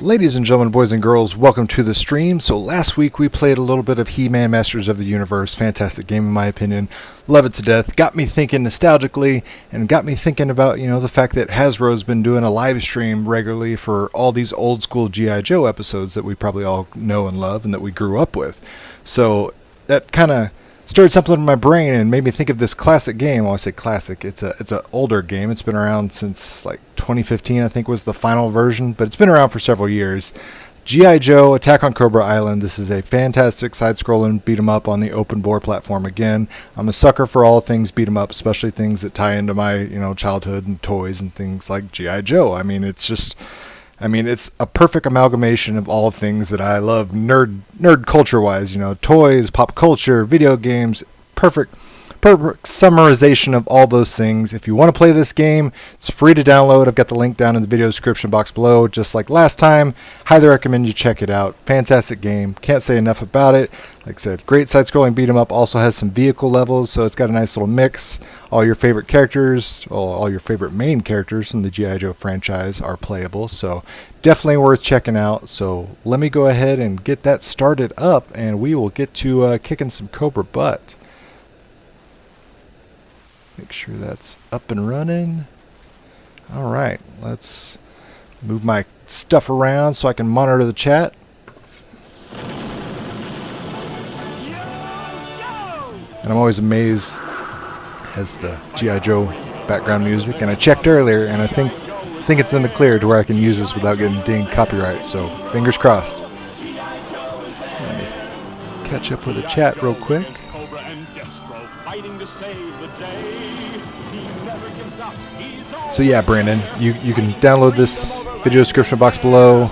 Ladies and gentlemen, boys and girls, welcome to the stream. So last week we played a little bit of He-Man Masters of the Universe. Fantastic game in my opinion. Love it to death. Got me thinking nostalgically and got me thinking about, the fact that Hasbro's been doing a live stream regularly for all these old school G.I. Joe episodes that we probably all know and love and that we grew up with. So that kind of stirred something in my brain and made me think of this classic game. Well, I say classic. It's an older game. It's been around since like 2015, I think was the final version, but it's been around for several years. G.I. Joe Attack on Cobra Island. This is a fantastic side-scrolling beat-em-up on the open board platform again. I'm a sucker for all things beat-em-up, especially things that tie into my, childhood and toys and things like G.I. Joe. It's a perfect amalgamation of all things that I love nerd culture-wise, toys, pop culture, video games, perfect summarization of all those things. If you want to play this game, it's free to download. I've got the link down in the video description box below, just like last time. Highly recommend you check it out. Fantastic game. Can't say enough about it. Like I said, great side-scrolling beat-em-up. Also has some vehicle levels, so it's got a nice little mix. All your favorite characters, all your favorite main characters from the G.I. Joe franchise are playable, so definitely worth checking out. So let me go ahead and get that started up, and we will get to kicking some Cobra butt. Make sure that's up and running. All right, let's move my stuff around so I can monitor the chat. And I'm always amazed as the G.I. Joe background music. And I checked earlier, and I think it's in the clear to where I can use this without getting dinged copyright. So fingers crossed. Let me catch up with the chat real quick. So yeah, Brandon, you can download this video description box below.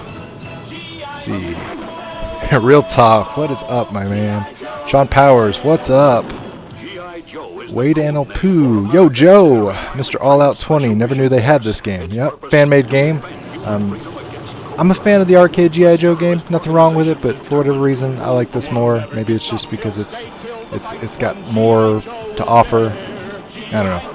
Let's see. Real talk, what is up, my man? Sean Powers, what's up? Wade Anil Poo, yo Joe, Mr. All Out 20, never knew they had this game. Yep, fan-made game. I'm a fan of the arcade G.I. Joe game, nothing wrong with it, but for whatever reason, I like this more. Maybe it's just because it's got more to offer. I don't know.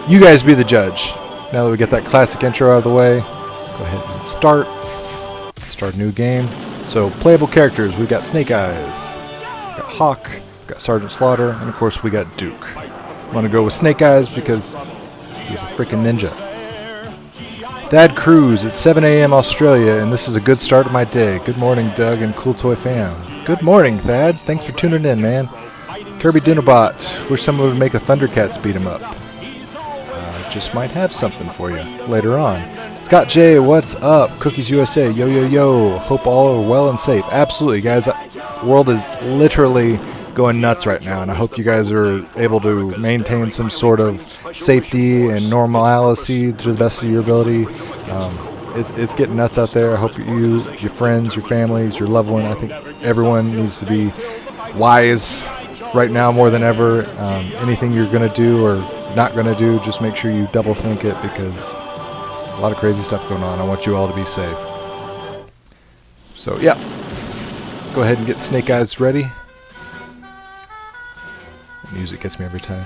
You guys be the judge. Now that we get that classic intro out of the way, go ahead and start a new game. So playable characters, we've got Snake Eyes, we've got Hawk, we've got Sergeant Slaughter, and of course we got Duke. I'm going to go with Snake Eyes because he's a freaking ninja. Thad Cruz, it's 7 a.m. Australia, and this is a good start of my day. Good morning, Doug and COOLTOY fam. Good morning, Thad. Thanks for tuning in, man. Kirby Dinnerbot, wish someone would make a Thundercats beat 'em up. Just might have something for you later on. Scott J, what's up? Cookies USA, yo yo yo. Hope all are well and safe. Absolutely, guys. The world is literally going nuts right now, and I hope you guys are able to maintain some sort of safety and normalcy to the best of your ability. It's getting nuts out there. I hope you, your friends, your families, your loved one, I think everyone needs to be wise right now more than ever. Anything you're going to do or not going to do, just make sure you double think it, because a lot of crazy stuff going on. I want you all to be safe. So yeah, go ahead and get Snake Eyes ready. The music gets me every time.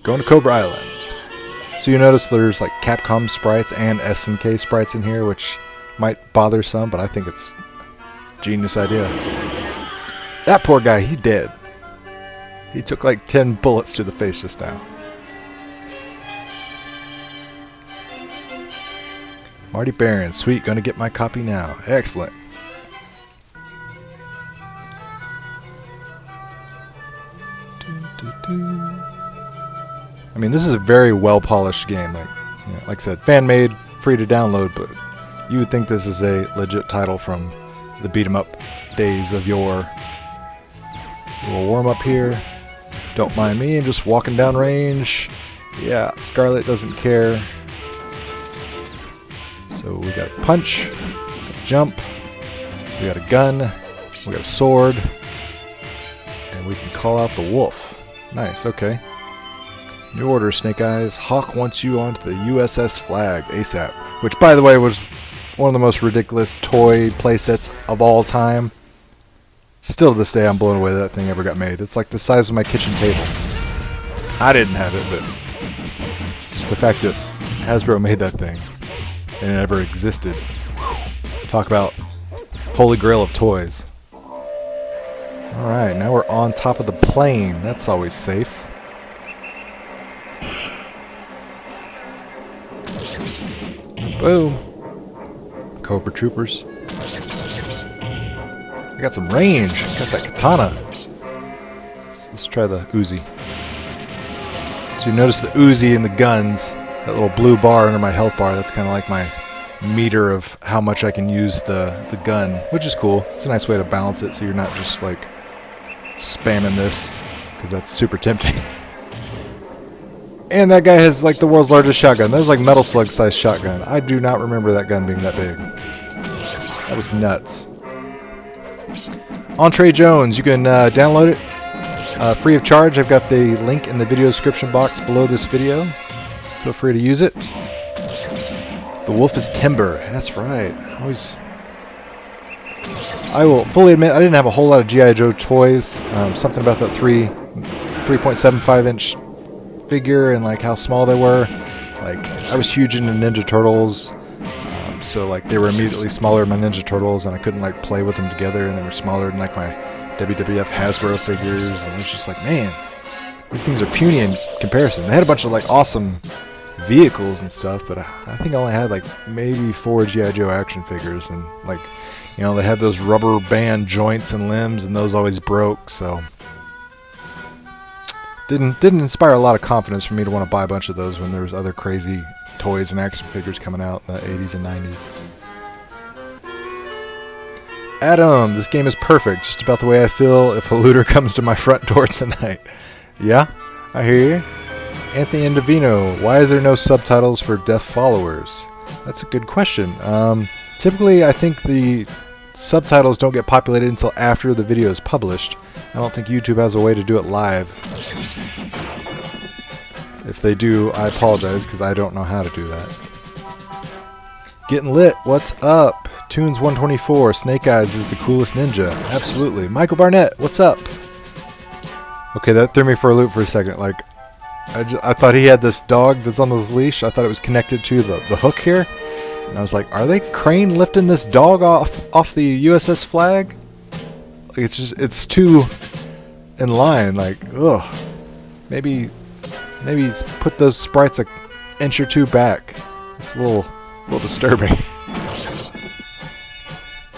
Going to Cobra Island. So you notice there's like Capcom sprites and SNK sprites in here, which might bother some, but I think it's a genius idea. That poor guy, he's dead. He took like 10 bullets to the face just now. Marty Barron, sweet, gonna get my copy now. Excellent. I mean, this is a very well-polished game. Like I said, fan-made, free to download, but you would think this is a legit title from the beat-em-up days of yore. A little warm-up here. Don't mind me, I'm just walking down range. Yeah, Scarlet doesn't care. So we got a punch, got a jump, we got a gun, we got a sword, and we can call out the wolf. Nice, okay. New order, Snake Eyes. Hawk wants you onto the USS Flag ASAP. Which, by the way, was one of the most ridiculous toy playsets of all time. Still to this day, I'm blown away that thing ever got made. It's like the size of my kitchen table. I didn't have it, but just the fact that Hasbro made that thing. and it ever existed. Talk about holy grail of toys. Alright, now we're on top of the plane. That's always safe. Boom. Cobra Troopers. I got some range. Got that katana. Let's try the Uzi. So you notice the Uzi and the guns, that little blue bar under my health bar, that's kind of like my meter of how much I can use the gun, which is cool. It's a nice way to balance it so you're not just like spamming this, because that's super tempting. And that guy has like the world's largest shotgun. That was like Metal Slug sized shotgun. I do not remember that gun being that big. That was nuts. Entree Jones, you can download it free of charge. I've got the link in the video description box below this video. Feel free to use it. The wolf is timber. That's right. I will fully admit I didn't have a whole lot of G.I. Joe toys. Something about that 3.75 inch figure and like how small they were. Like I was huge into Ninja Turtles. So like they were immediately smaller than my Ninja Turtles, and I couldn't like play with them together, and they were smaller than like my WWF Hasbro figures, and it was just like, man, these things are puny in comparison. They had a bunch of like awesome vehicles and stuff, but I think I only had like maybe 4 G.I. Joe action figures, and like, you know, they had those rubber band joints and limbs, and those always broke, so didn't inspire a lot of confidence for me to want to buy a bunch of those when there was other crazy toys and action figures coming out in the 80s and 90s. Adam, this game is perfect. Just about the way I feel if a looter comes to my front door tonight. Yeah, I hear you. Anthony Indovino, why is there no subtitles for deaf followers? That's a good question. Typically, I think the subtitles don't get populated until after the video is published. I don't think YouTube has a way to do it live. If they do, I apologize, because I don't know how to do that. Getting lit, what's up? Tunes 124, Snake Eyes is the coolest ninja. Absolutely. Michael Barnett, what's up? Okay, that threw me for a loop for a second. Like, I thought he had this dog that's on this leash. I thought it was connected to the hook here. And I was like, are they crane lifting this dog off the USS flag? Like, it's too in line. Like, ugh. Maybe put those sprites an inch or two back. It's a little disturbing.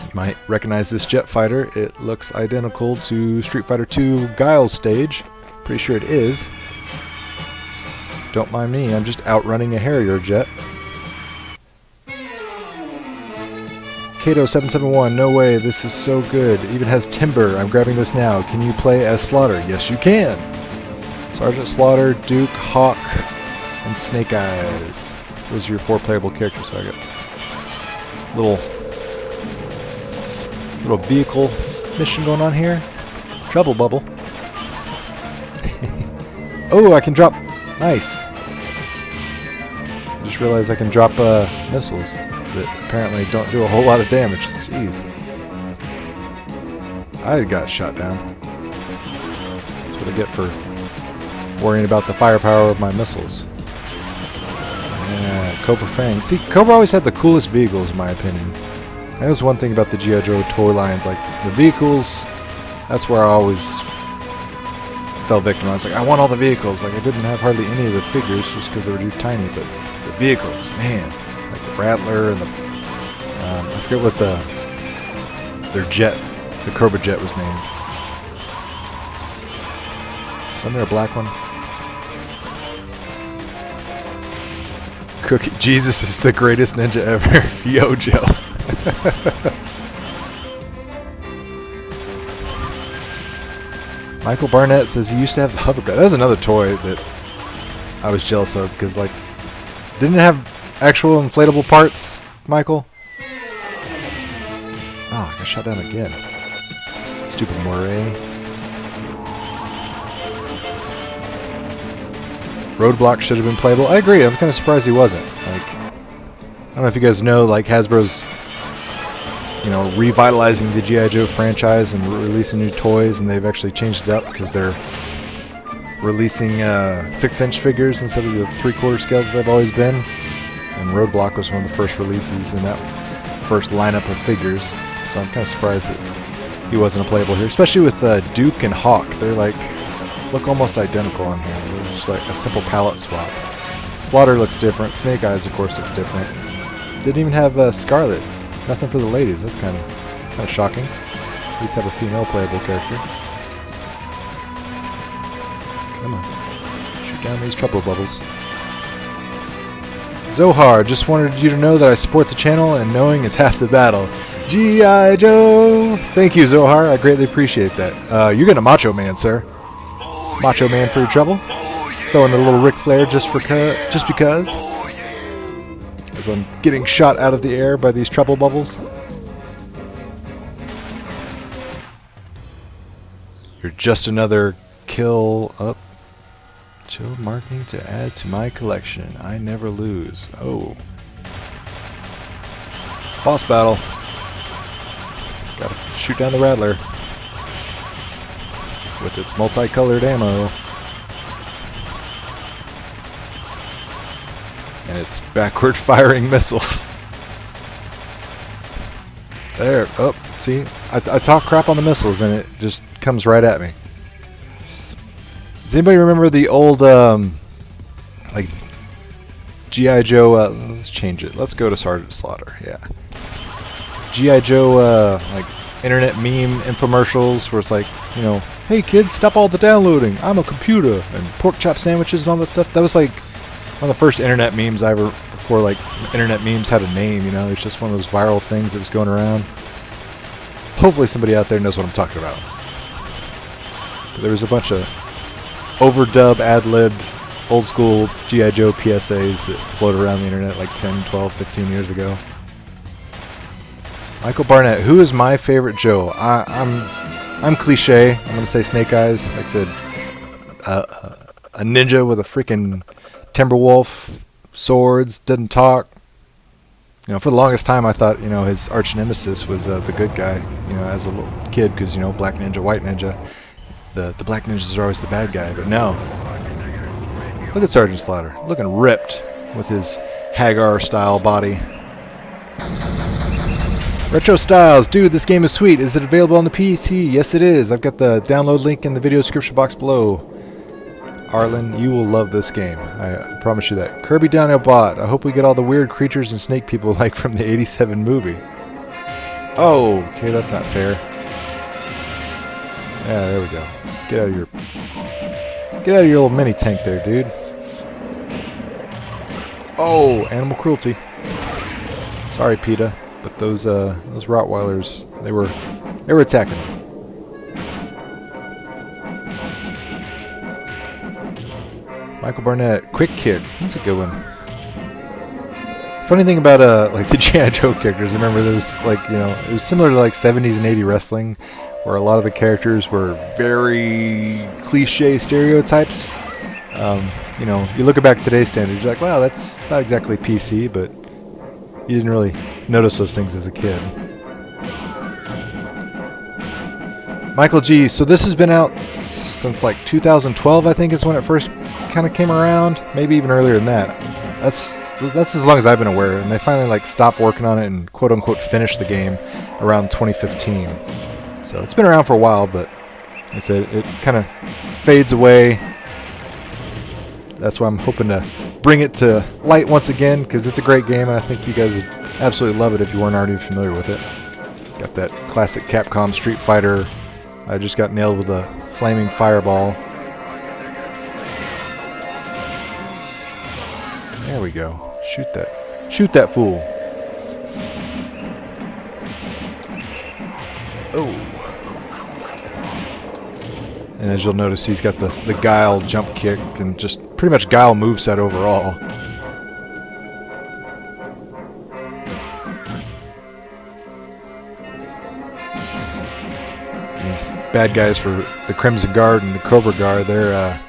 You might recognize this jet fighter. It looks identical to Street Fighter 2 Guile's stage. Pretty sure it is. Don't mind me, I'm just outrunning a Harrier jet. Kato771, no way, this is so good. It even has timber. I'm grabbing this now. Can you play as Slaughter? Yes, you can. Sergeant Slaughter, Duke, Hawk, and Snake Eyes. Those are your 4 playable characters. So I got little vehicle mission going on here. Trouble bubble. Oh, I can drop. Nice. I just realized I can drop missiles that apparently don't do a whole lot of damage. Jeez. I got shot down. That's what I get for worrying about the firepower of my missiles. Yeah, Cobra Fang. See, Cobra always had the coolest vehicles, in my opinion. That was one thing about the G.I. Joe toy lines. Like, the vehicles, that's where I always fell victim. I was like, I want all the vehicles. Like, I didn't have hardly any of the figures just because they were too tiny. But the vehicles, man. Like the Rattler and the... I forget what their jet, the Cobra jet was named. Wasn't there a black one? Cookie Jesus is the greatest ninja ever. Yo, Joe. Michael Barnett says he used to have the hovercraft. That was another toy that I was jealous of because, like, didn't it have actual inflatable parts, Michael? Oh, I got shot down again. Stupid Moray. Roadblock should have been playable. I agree. I'm kind of surprised he wasn't. Like, I don't know if you guys know, like, Hasbro's, you know, revitalizing the G.I. Joe franchise and releasing new toys, and they've actually changed it up because they're releasing 6-inch figures instead of the 3/4 scale that they've always been. and Roadblock was one of the first releases in that first lineup of figures. So I'm kind of surprised that he wasn't a playable here, especially with Duke and Hawk. They're like, look almost identical on here. They're just like a simple palette swap. Slaughter looks different. Snake Eyes, of course, looks different. Didn't even have Scarlet. Nothing for the ladies. That's kind of shocking. At least have a female playable character. Come on. Shoot down these trouble bubbles. Zohar, just wanted you to know that I support the channel and knowing is half the battle. G.I. Joe! Thank you, Zohar. I greatly appreciate that. You're getting a Macho Man, sir. Macho Man for your trouble. Throwing a little Ric Flair just because. As I'm getting shot out of the air by these trouble bubbles. You're just another kill up. Chill marking to add to my collection. I never lose. Oh. Boss battle. Gotta shoot down the Rattler. With its multicolored ammo. And its backward firing missiles. There. Oh, see? I talk crap on the missiles and it just comes right at me. Does anybody remember the old, like, G.I. Joe, let's change it. Let's go to Sergeant Slaughter, yeah. G.I. Joe, like, internet meme infomercials where it's like, you know, hey kids, stop all the downloading, I'm a computer, and pork chop sandwiches and all that stuff. That was like one of the first internet memes I ever, before like internet memes had a name, you know. It's just one of those viral things that was going around. Hopefully somebody out there knows what I'm talking about. But there was a bunch of overdub, ad-libbed, old-school G.I. Joe PSAs that floated around the internet like 10, 12, 15 years ago. Michael Barnett, who is my favorite Joe? I'm cliche. I'm going to say Snake Eyes. Like I said, a ninja with a freaking Timberwolf, swords, doesn't talk. You know, for the longest time I thought, you know, his arch nemesis was the good guy, you know, as a little kid, because, you know, black ninja, white ninja. The black ninjas are always the bad guy, but no. Look at Sergeant Slaughter, looking ripped with his Hagar-style body. Retro Styles, dude, this game is sweet. Is it available on the PC? Yes, it is. I've got the download link in the video description box below. Arlen, you will love this game. I promise you that. Kirby Dino Bot, I hope we get all the weird creatures and snake people like from the '87 movie. Oh, okay, that's not fair. Yeah, there we go. Get out of your little mini tank there, dude. Oh, animal cruelty. Sorry, PETA, but those Rottweilers, they were attacking me. Michael Barnett, quick kick. That's a good one. Funny thing about like the G.I. Joe characters, I remember there was like, you know, it was similar to like 70s and 80s wrestling, where a lot of the characters were very cliche stereotypes. You know, you look back at today's standards, you're like, wow, that's not exactly PC, but you didn't really notice those things as a kid. Michael G. So this has been out since like 2012, I think is when it first kind of came around. Maybe even earlier than that. That's as long as I've been aware. And they finally like stopped working on it and quote unquote finished the game around 2015. So it's been around for a while, but like I said, it kind of fades away. That's why I'm hoping to bring it to light once again, because it's a great game, and I think you guys would absolutely love it if you weren't already familiar with it. Got that classic Capcom Street Fighter. I just got nailed with a flaming fireball. There we go. Shoot that. Shoot that fool. Oh. And as you'll notice, he's got the Guile jump kick and just pretty much Guile moveset overall. These bad guys for the Crimson Guard and the Cobra Guard, they're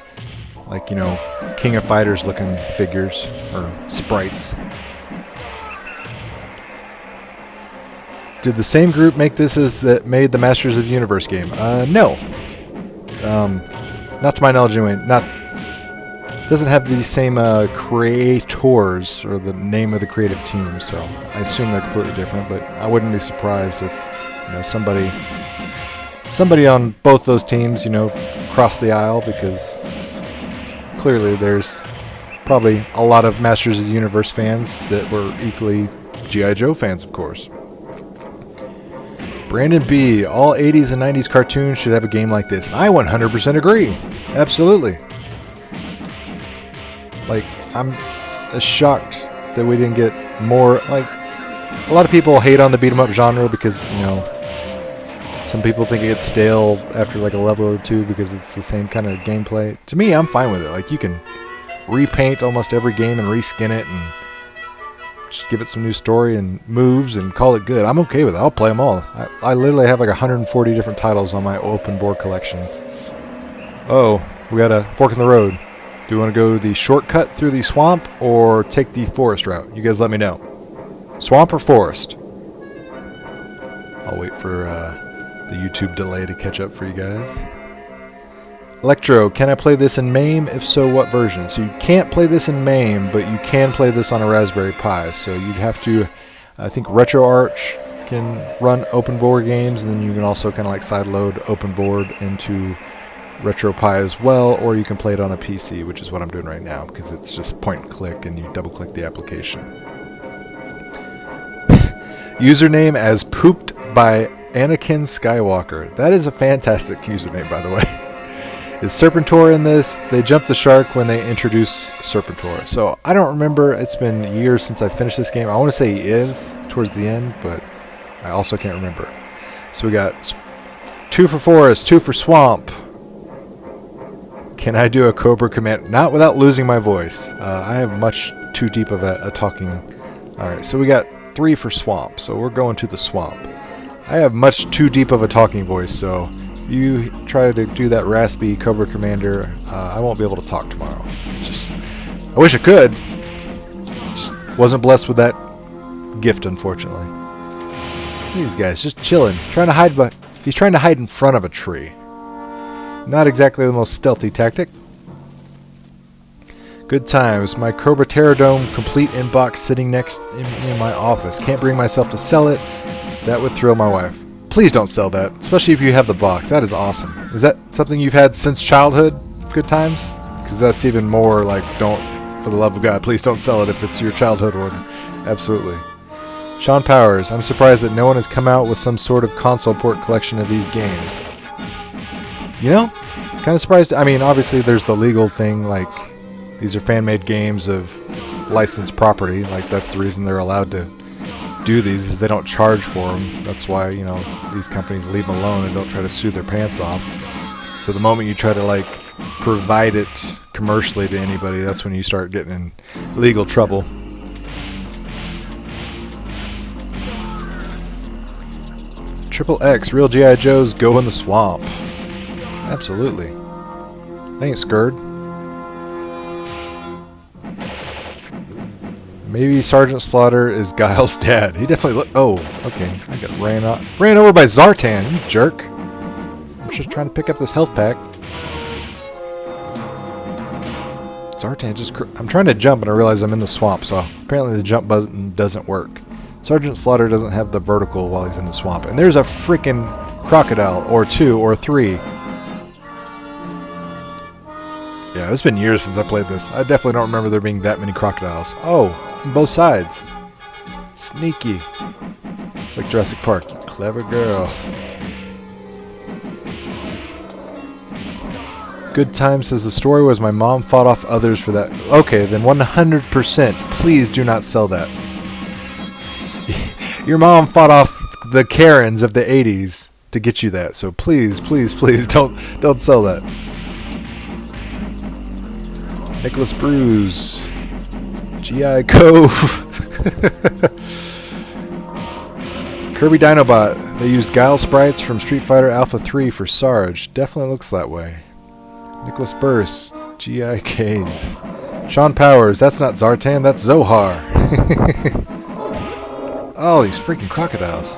like, you know, King of Fighters looking figures or sprites. Did the same group make this as that made the Masters of the Universe game? No. Not to my knowledge anyway. Not doesn't have the same creators or the name of the creative team, so I assume they're completely different. But I wouldn't be surprised if somebody on both those teams crossed the aisle, because clearly there's probably a lot of Masters of the Universe fans that were equally G.I. Joe fans, of course. Brandon B. All 80s and 90s cartoons should have a game like this. And I 100% agree. Absolutely. Like, I'm shocked that we didn't get more. Like, a lot of people hate on the beat-em-up genre because, some people think it gets stale after like a level or two because it's the same kind of gameplay. To me, I'm fine with it. Like, you can repaint almost every game and reskin it and just give it some new story and moves and call it good. I'm okay with it. I'll play them all. I literally have like 140 different titles on my open board collection. Oh, we got a fork in the road. Do you want to go the shortcut through the swamp or take the forest route? You guys let me know. Swamp or forest? I'll wait for the YouTube delay to catch up for you guys. Electro, can I play this in MAME? If so, what version? So you can't play this in MAME, but you can play this on a Raspberry Pi. So you'd have to, I think RetroArch can run open board games, and then you can also kind of like sideload open board into RetroPie as well, or you can play it on a PC, which is what I'm doing right now, because it's just point and click, and you double click the application. Username as pooped by Anakin Skywalker. That is a fantastic username, by the way. Is Serpentor in this? They jumped the shark when they introduced Serpentor. So I don't remember. It's been years since I finished this game. I want to say he is towards the end, but I also can't remember. So we got 2 for forest, 2 for swamp. Can I do a Cobra command? Not without losing my voice. I have much too deep of a talking. Alright, so we got 3 for swamp. So we're going to the swamp. I have much too deep of a talking voice, so if you try to do that raspy Cobra Commander, I won't be able to talk tomorrow. I wish I could. Just wasn't blessed with that gift, unfortunately. These guys just chilling, trying to hide, but he's trying to hide in front of a tree. Not exactly the most stealthy tactic. Good times. My Cobra Terradome complete inbox sitting next in my office. Can't bring myself to sell it. That would thrill my wife. Please don't sell that, especially if you have the box. That is awesome. Is that something you've had since childhood? Good times? Because that's even more like, don't, for the love of God, please don't sell it if it's your childhood one. Absolutely. Sean Powers, I'm surprised that no one has come out with some sort of console port collection of these games. Kind of surprised. I mean, obviously there's the legal thing, like these are fan-made games of licensed property. Like, that's the reason they're allowed to do these, is they don't charge for them. That's why, these companies leave them alone and don't try to sue their pants off. So the moment you try to, like, provide it commercially to anybody, that's when you start getting in legal trouble. Triple X, real G.I. Joes go in the swamp. Absolutely. Thanks, Skird. Maybe Sergeant Slaughter is Guile's dad. He definitely oh, okay. I got ran over by Zartan, you jerk. I'm just trying to pick up this health pack. Zartan I'm trying to jump and I realize I'm in the swamp, so apparently the jump button doesn't work. Sergeant Slaughter doesn't have the vertical while he's in the swamp. And there's a freaking crocodile, or 2, or 3. Yeah, it's been years since I played this. I definitely don't remember there being that many crocodiles. Oh, from both sides. Sneaky. It's like Jurassic Park. You clever girl. Good time says the story was my mom fought off others for that. Okay, then 100%. Please do not sell that. Your mom fought off the Karens of the 80s to get you that. So please, please, please don't sell that. Nicholas Bruce, G.I. Cove, Kirby Dinobot. They used Guile sprites from Street Fighter Alpha 3 for Sarge. Definitely looks that way. Nicholas Burst, G.I. K's. Sean Powers, that's not Zartan, that's Zohar. Oh, these freaking crocodiles.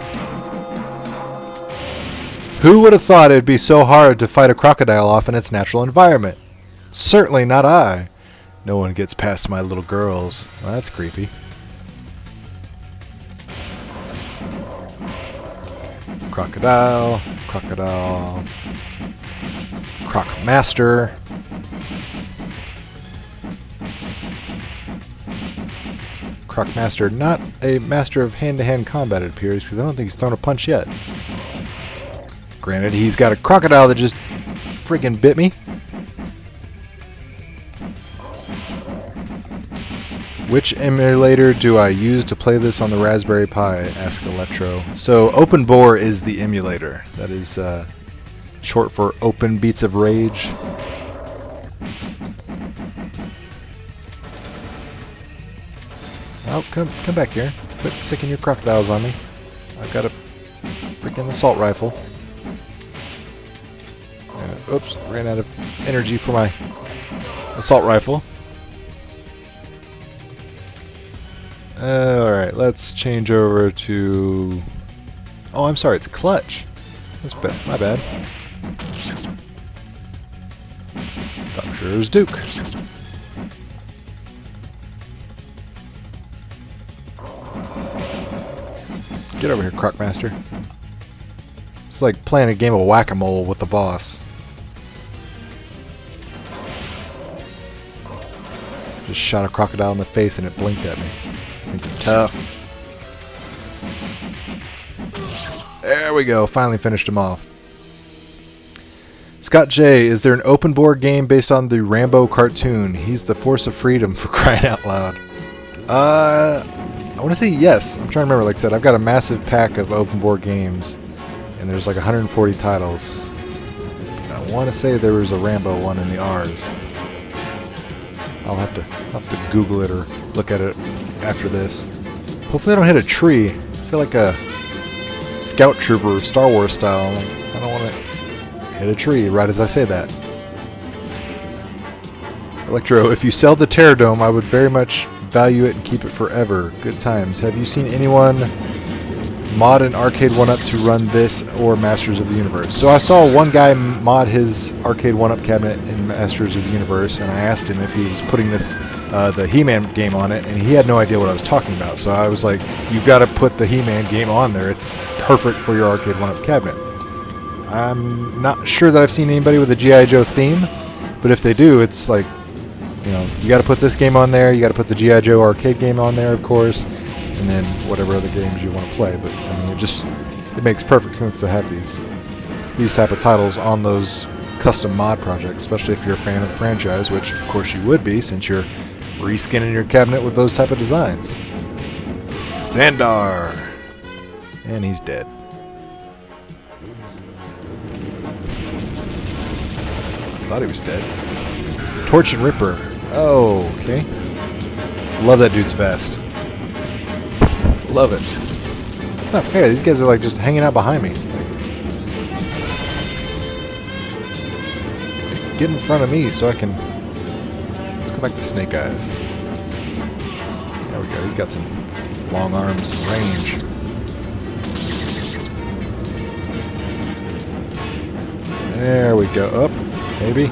Who would have thought it'd be so hard to fight a crocodile off in its natural environment? Certainly not I. No one gets past my little girls. Well, that's creepy. Crocodile. Crocodile. Croc Master. Croc Master, not a master of hand-to-hand combat, it appears, because I don't think he's thrown a punch yet. Granted, he's got a crocodile that just freaking bit me. Which emulator do I use to play this on the Raspberry Pi? Asked Electro. So, Open Bore is the emulator. That is short for Open Beats of Rage. Oh, come back here. Quit sicking your crocodiles on me. I've got a freaking assault rifle. And, oops, ran out of energy for my assault rifle. Alright, let's change over to... Oh, I'm sorry, it's Clutch. That's bad. My bad. Thought for sure it was Duke. Get over here, Crocmaster. It's like playing a game of whack-a-mole with the boss. Just shot a crocodile in the face and it blinked at me. I think you're tough. There we go. Finally finished him off. Scott J. Is there an open board game based on the Rambo cartoon? He's the force of freedom, for crying out loud. I want to say yes. I'm trying to remember. Like I said, I've got a massive pack of open board games, and there's like 140 titles. And I want to say there was a Rambo one in the R's. I'll have to Google it or look at it after this. Hopefully I don't hit a tree. I feel like a scout trooper, Star Wars style. I don't want to hit a tree right as I say that. Electro, if you sell the Terror Dome, I would very much value it and keep it forever. Good times. Have you seen anyone mod an arcade 1-up to run this or Masters of the Universe? So I saw one guy mod his arcade 1-up cabinet in Masters of the Universe, and I asked him if he was putting this the He-Man game on it, and he had no idea what I was talking about. So I was like, you've got to put the He-Man game on there. It's perfect for your arcade 1-up cabinet. I'm not sure that I've seen anybody with a G.I. Joe theme, but if they do, it's like, you know, you got to put this game on there, you got to put the G.I. Joe arcade game on there, of course, and then whatever other games you want to play. But I mean, it makes perfect sense to have these type of titles on those custom mod projects, especially if you're a fan of the franchise, which of course you would be since you're reskinning your cabinet with those type of designs. Xandar, and he's dead. I thought he was dead. Torch and Ripper. Oh, okay. Love that dude's vest. Love it. It's not fair. These guys are like just hanging out behind me. Like, get in front of me so I can... Let's go back to Snake Eyes. There we go. He's got some long arms and range. There we go. Up, maybe.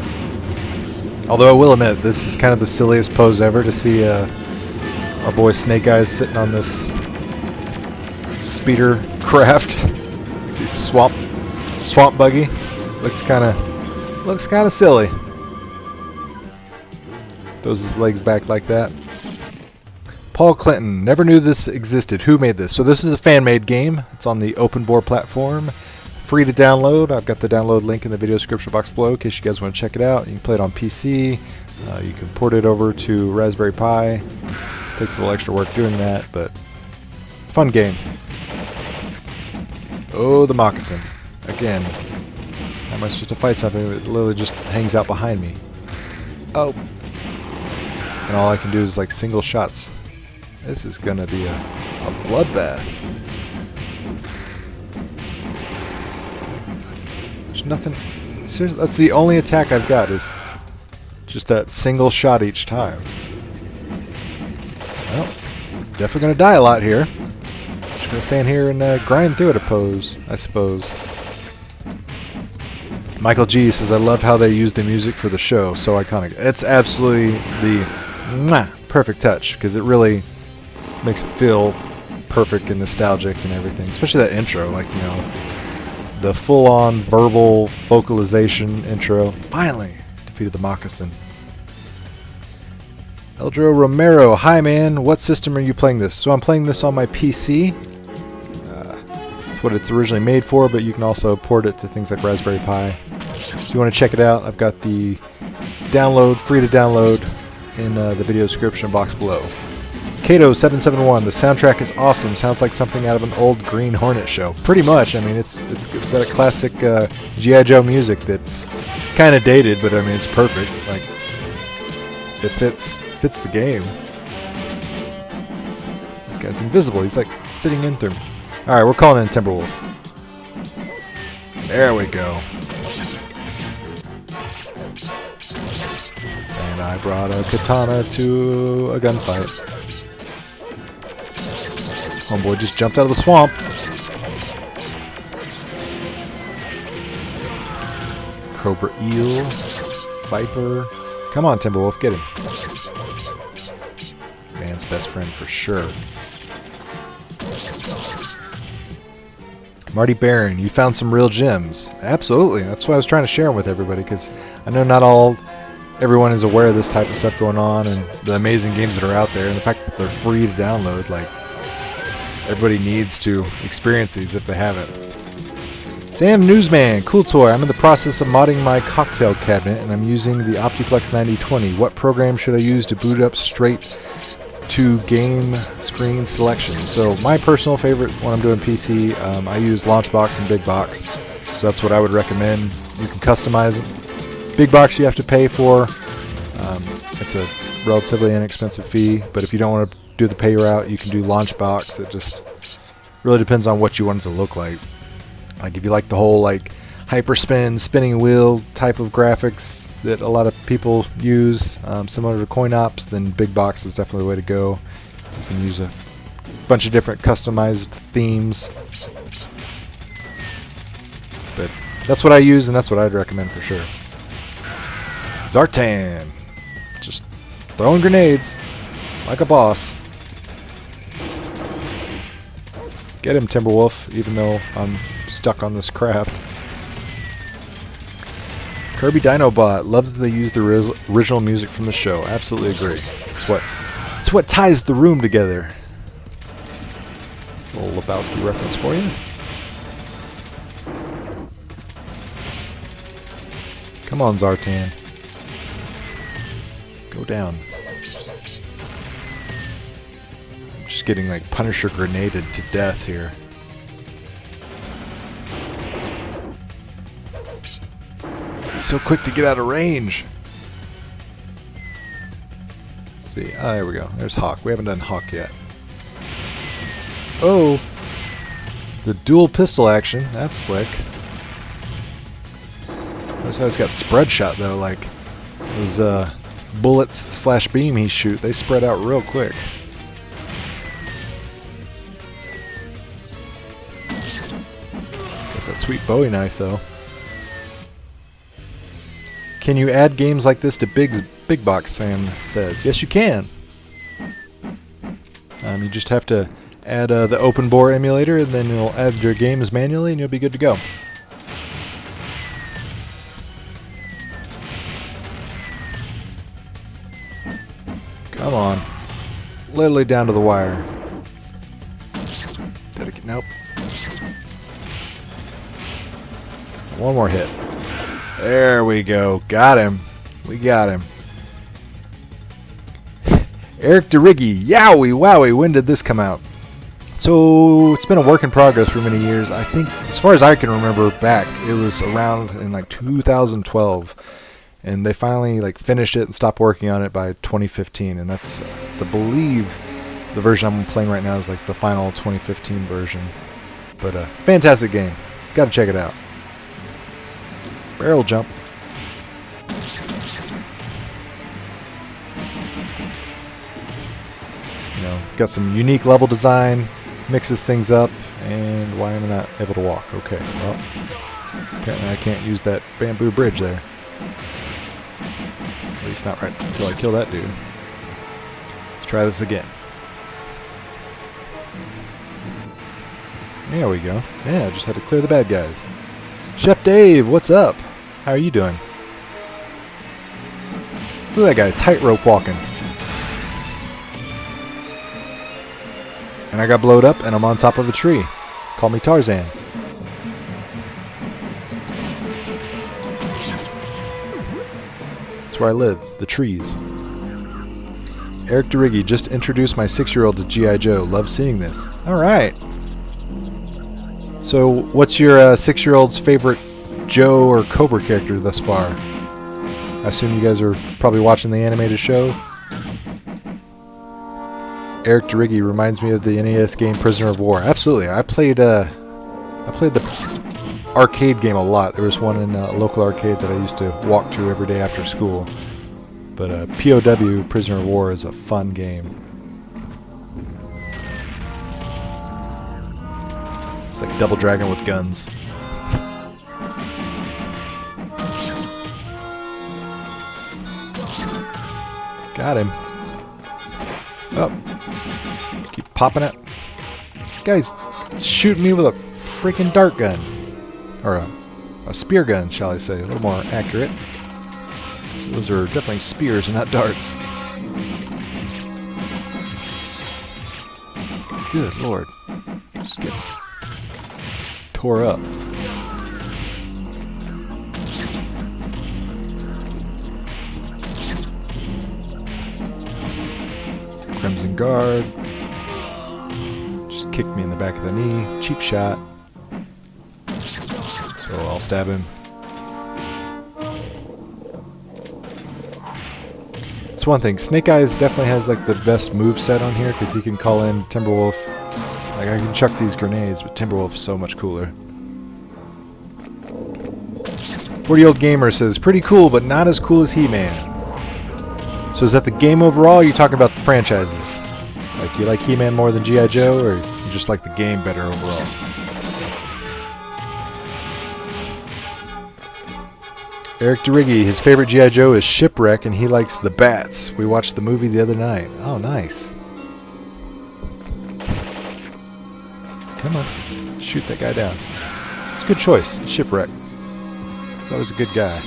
Although I will admit, this is kind of the silliest pose ever to see our boy Snake Eyes sitting on this speeder craft, like this swamp buggy. Looks kind of silly. Throws his legs back like that. Paul Clinton, never knew this existed. Who made this? So this is a fan-made game. It's on the Open Board platform. Free to download. I've got the download link in the video description box below in case you guys want to check it out. You can play it on PC. You can port it over to Raspberry Pi. Takes a little extra work doing that, but fun game. Oh, the moccasin. Again. How am I supposed to fight something that literally just hangs out behind me? Oh. And all I can do is like single shots. This is gonna be a bloodbath. There's nothing. Seriously, that's the only attack I've got is just that single shot each time. Well, definitely gonna die a lot here. Just gonna stand here and grind through it a pose, I suppose. Michael G says, I love how they use the music for the show. So iconic. It's absolutely the perfect touch because it really makes it feel perfect and nostalgic and everything. Especially that intro, like, you know, the full-on verbal vocalization intro. Finally defeated the Moccasin. Eldro Romero, hi man, what system are you playing this? So I'm playing this on my PC. That's what it's originally made for, but you can also port it to things like Raspberry Pi. If you want to check it out, I've got the download, free to download, in the video description box below. Kato771, the soundtrack is awesome. Sounds like something out of an old Green Hornet show. Pretty much. I mean, it's got a classic G.I. Joe music that's kind of dated, but I mean, it's perfect. Like, it fits the game. This guy's invisible. He's like sitting in through me. Alright, we're calling in Timberwolf. There we go. And I brought a katana to a gunfight. Homeboy just jumped out of the swamp. Cobra Eel. Viper. Come on, Timberwolf, get him. Man's best friend for sure. Marty Barron, you found some real gems. Absolutely. That's why I was trying to share them with everybody, because I know not everyone is aware of this type of stuff going on and the amazing games that are out there, and the fact that they're free to download. Like, everybody needs to experience these if they haven't. Sam Newsman, COOLTOY, I'm in the process of modding my cocktail cabinet, and I'm using the Optiplex 9020. What program should I use to boot up straight to game screen selection? So my personal favorite when I'm doing PC, I use Launchbox and Big Box. So that's what I would recommend. You can customize them. Big Box you have to pay for. It's a relatively inexpensive fee, but if you don't want to do the pay route, you can do Launchbox. It just really depends on what you want it to look like. Like if you like the whole like hyperspin, spinning wheel type of graphics that a lot of people use, similar to CoinOps, then Big Box is definitely the way to go. You can use a bunch of different customized themes. But that's what I use, and that's what I'd recommend for sure. Zartan. Just throwing grenades like a boss. Get him, Timberwolf, even though I'm stuck on this craft. Kirby Dinobot, love that they use the original music from the show. Absolutely agree. It's what ties the room together. A little Lebowski reference for you. Come on, Zartan. Go down. I'm just getting like Punisher grenaded to death here. He's so quick to get out of range. Let's see, there we go. There's Hawk. We haven't done Hawk yet. Oh, the dual pistol action. That's slick. Notice how he's got spread shot though. Like those bullets / beam he shoot, they spread out real quick. Got that sweet Bowie knife though. Can you add games like this to Big Box, Sam says. Yes, you can. You just have to add the open bore emulator, and then you'll add your games manually, and you'll be good to go. Come on. Literally down to the wire. Nope. One more hit. There we go. Got him. We got him. Eric DeRiggi. Yowie wowie. When did this come out? So it's been a work in progress for many years. I think, as far as I can remember back, it was around in like 2012. And they finally like finished it and stopped working on it by 2015. And that's, I believe, the version I'm playing right now is like the final 2015 version. But fantastic game. Gotta check it out. Barrel jump. You know, got some unique level design, mixes things up, and why am I not able to walk? Okay, well, Apparently I can't use that bamboo bridge there. At least not right until I kill that dude. Let's try this again. There we go. Yeah, I just had to clear the bad guys. Chef Dave, what's up? How are you doing? Look at that guy, tightrope walking. And I got blowed up and I'm on top of a tree. Call me Tarzan. That's where I live, the trees. Eric DeRiggi, just introduced my 6-year-old to G.I. Joe. Love seeing this. Alright. So, what's your 6-year-old's favorite Joe or Cobra character thus far? I assume you guys are probably watching the animated show. Eric DeRiggi reminds me of the NES game Prisoner of War. Absolutely. I played the arcade game a lot. There was one in a local arcade that I used to walk to every day after school. But POW, Prisoner of War, is a fun game. It's like Double Dragon with guns. Got him. Oh. Keep popping it. Guy's shooting me with a freaking dart gun. Or a spear gun, shall I say. A little more accurate. So those are definitely spears and not darts. Good lord. Just get tore up. Crimson Guard. Just kicked me in the back of the knee. Cheap shot. So I'll stab him. It's one thing. Snake Eyes definitely has like the best moveset on here because he can call in Timberwolf. Like I can chuck these grenades, but Timberwolf's so much cooler. 40-year-old gamer says, pretty cool, but not as cool as He-Man. So is that the game overall, or are you talking about the franchises? Like you like He-Man more than G.I. Joe, or you just like the game better overall? Eric DeRiggi, his favorite G.I. Joe is Shipwreck, and he likes the Bats. We watched the movie the other night. Oh, nice. Come on. Shoot that guy down. It's a good choice. Shipwreck. He's always a good guy.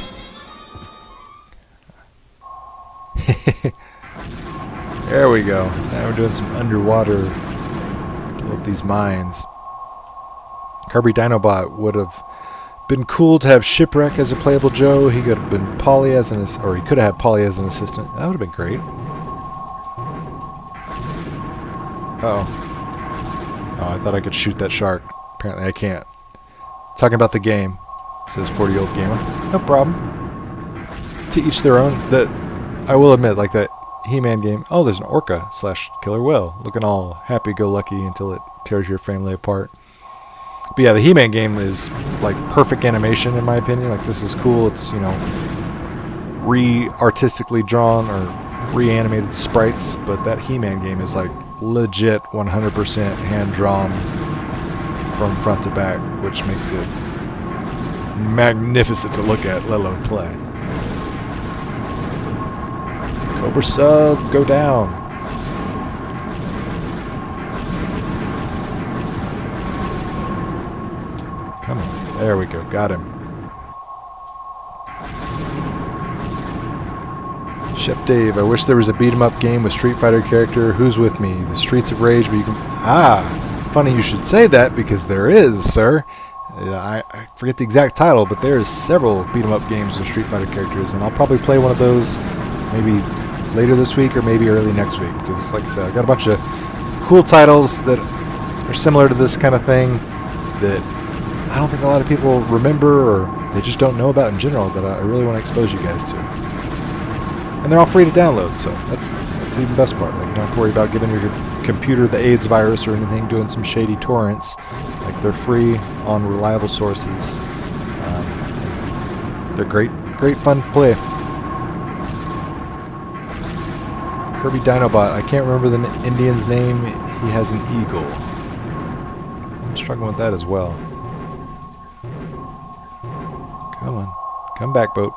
There we go. Now we're doing some underwater. Blow up these mines. Kirby Dinobot would have been cool to have Shipwreck as a playable Joe. He could have been Polly as an or he could have had Polly as an assistant. That would have been great. Uh-oh. Oh, I thought I could shoot that shark. Apparently I can't. Talking about the game, says 40-year-old gamer. No problem. To each their own. I will admit, like that He-Man game. Oh, there's an orca / killer whale. Looking all happy-go-lucky until it tears your family apart. But yeah, the He-Man game is like perfect animation in my opinion. Like this is cool. It's, you know, artistically drawn or reanimated sprites. But that He-Man game is like legit 100% hand-drawn from front to back, which makes it magnificent to look at, let alone play. Cobra sub, go down. Come on. There we go. Got him. Chef Dave, I wish there was a beat-em-up game with Street Fighter character. Who's with me? The Streets of Rage, but you can... Ah! Funny you should say that, because there is, sir. I forget the exact title, but there's several beat-em-up games with Street Fighter characters, and I'll probably play one of those maybe later this week or maybe early next week, because like I said, I got a bunch of cool titles that are similar to this kind of thing that I don't think a lot of people remember or they just don't know about in general that I really want to expose you guys to. And they're all free to download, so that's the even best part. Like, you don't have to worry about giving your computer the AIDS virus or anything, doing some shady torrents. Like, they're free on reliable sources. They're great fun to play. Kirby Dinobot. I can't remember the Indian's name. He has an eagle. I'm struggling with that as well. Come back, boat.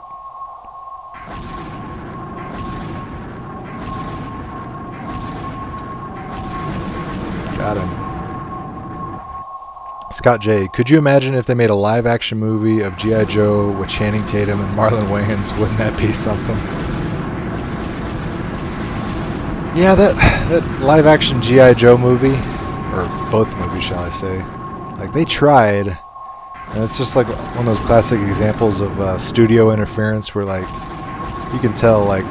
Got him. Scott J. Could you imagine if they made a live-action movie of G.I. Joe with Channing Tatum and Marlon Wayans? Wouldn't that be something? Yeah, that live-action G.I. Joe movie, or both movies, shall I say, like, they tried, and it's just like one of those classic examples of studio interference where, like, you can tell, like,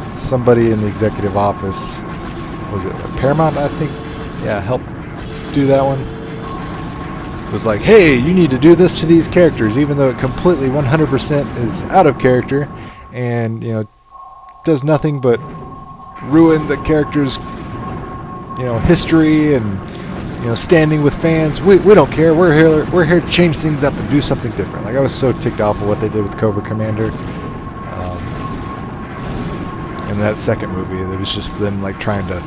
somebody in the executive office, was it Paramount, I think? Yeah, helped do that one. It was like, hey, you need to do this to these characters, even though it completely 100% is out of character and, you know, does nothing but ruin the character's, you know, history and, you know, standing with fans. We don't care. We're here to change things up and do something different. Like, I was so ticked off of what they did with Cobra Commander. In that second movie, it was just them, like, trying to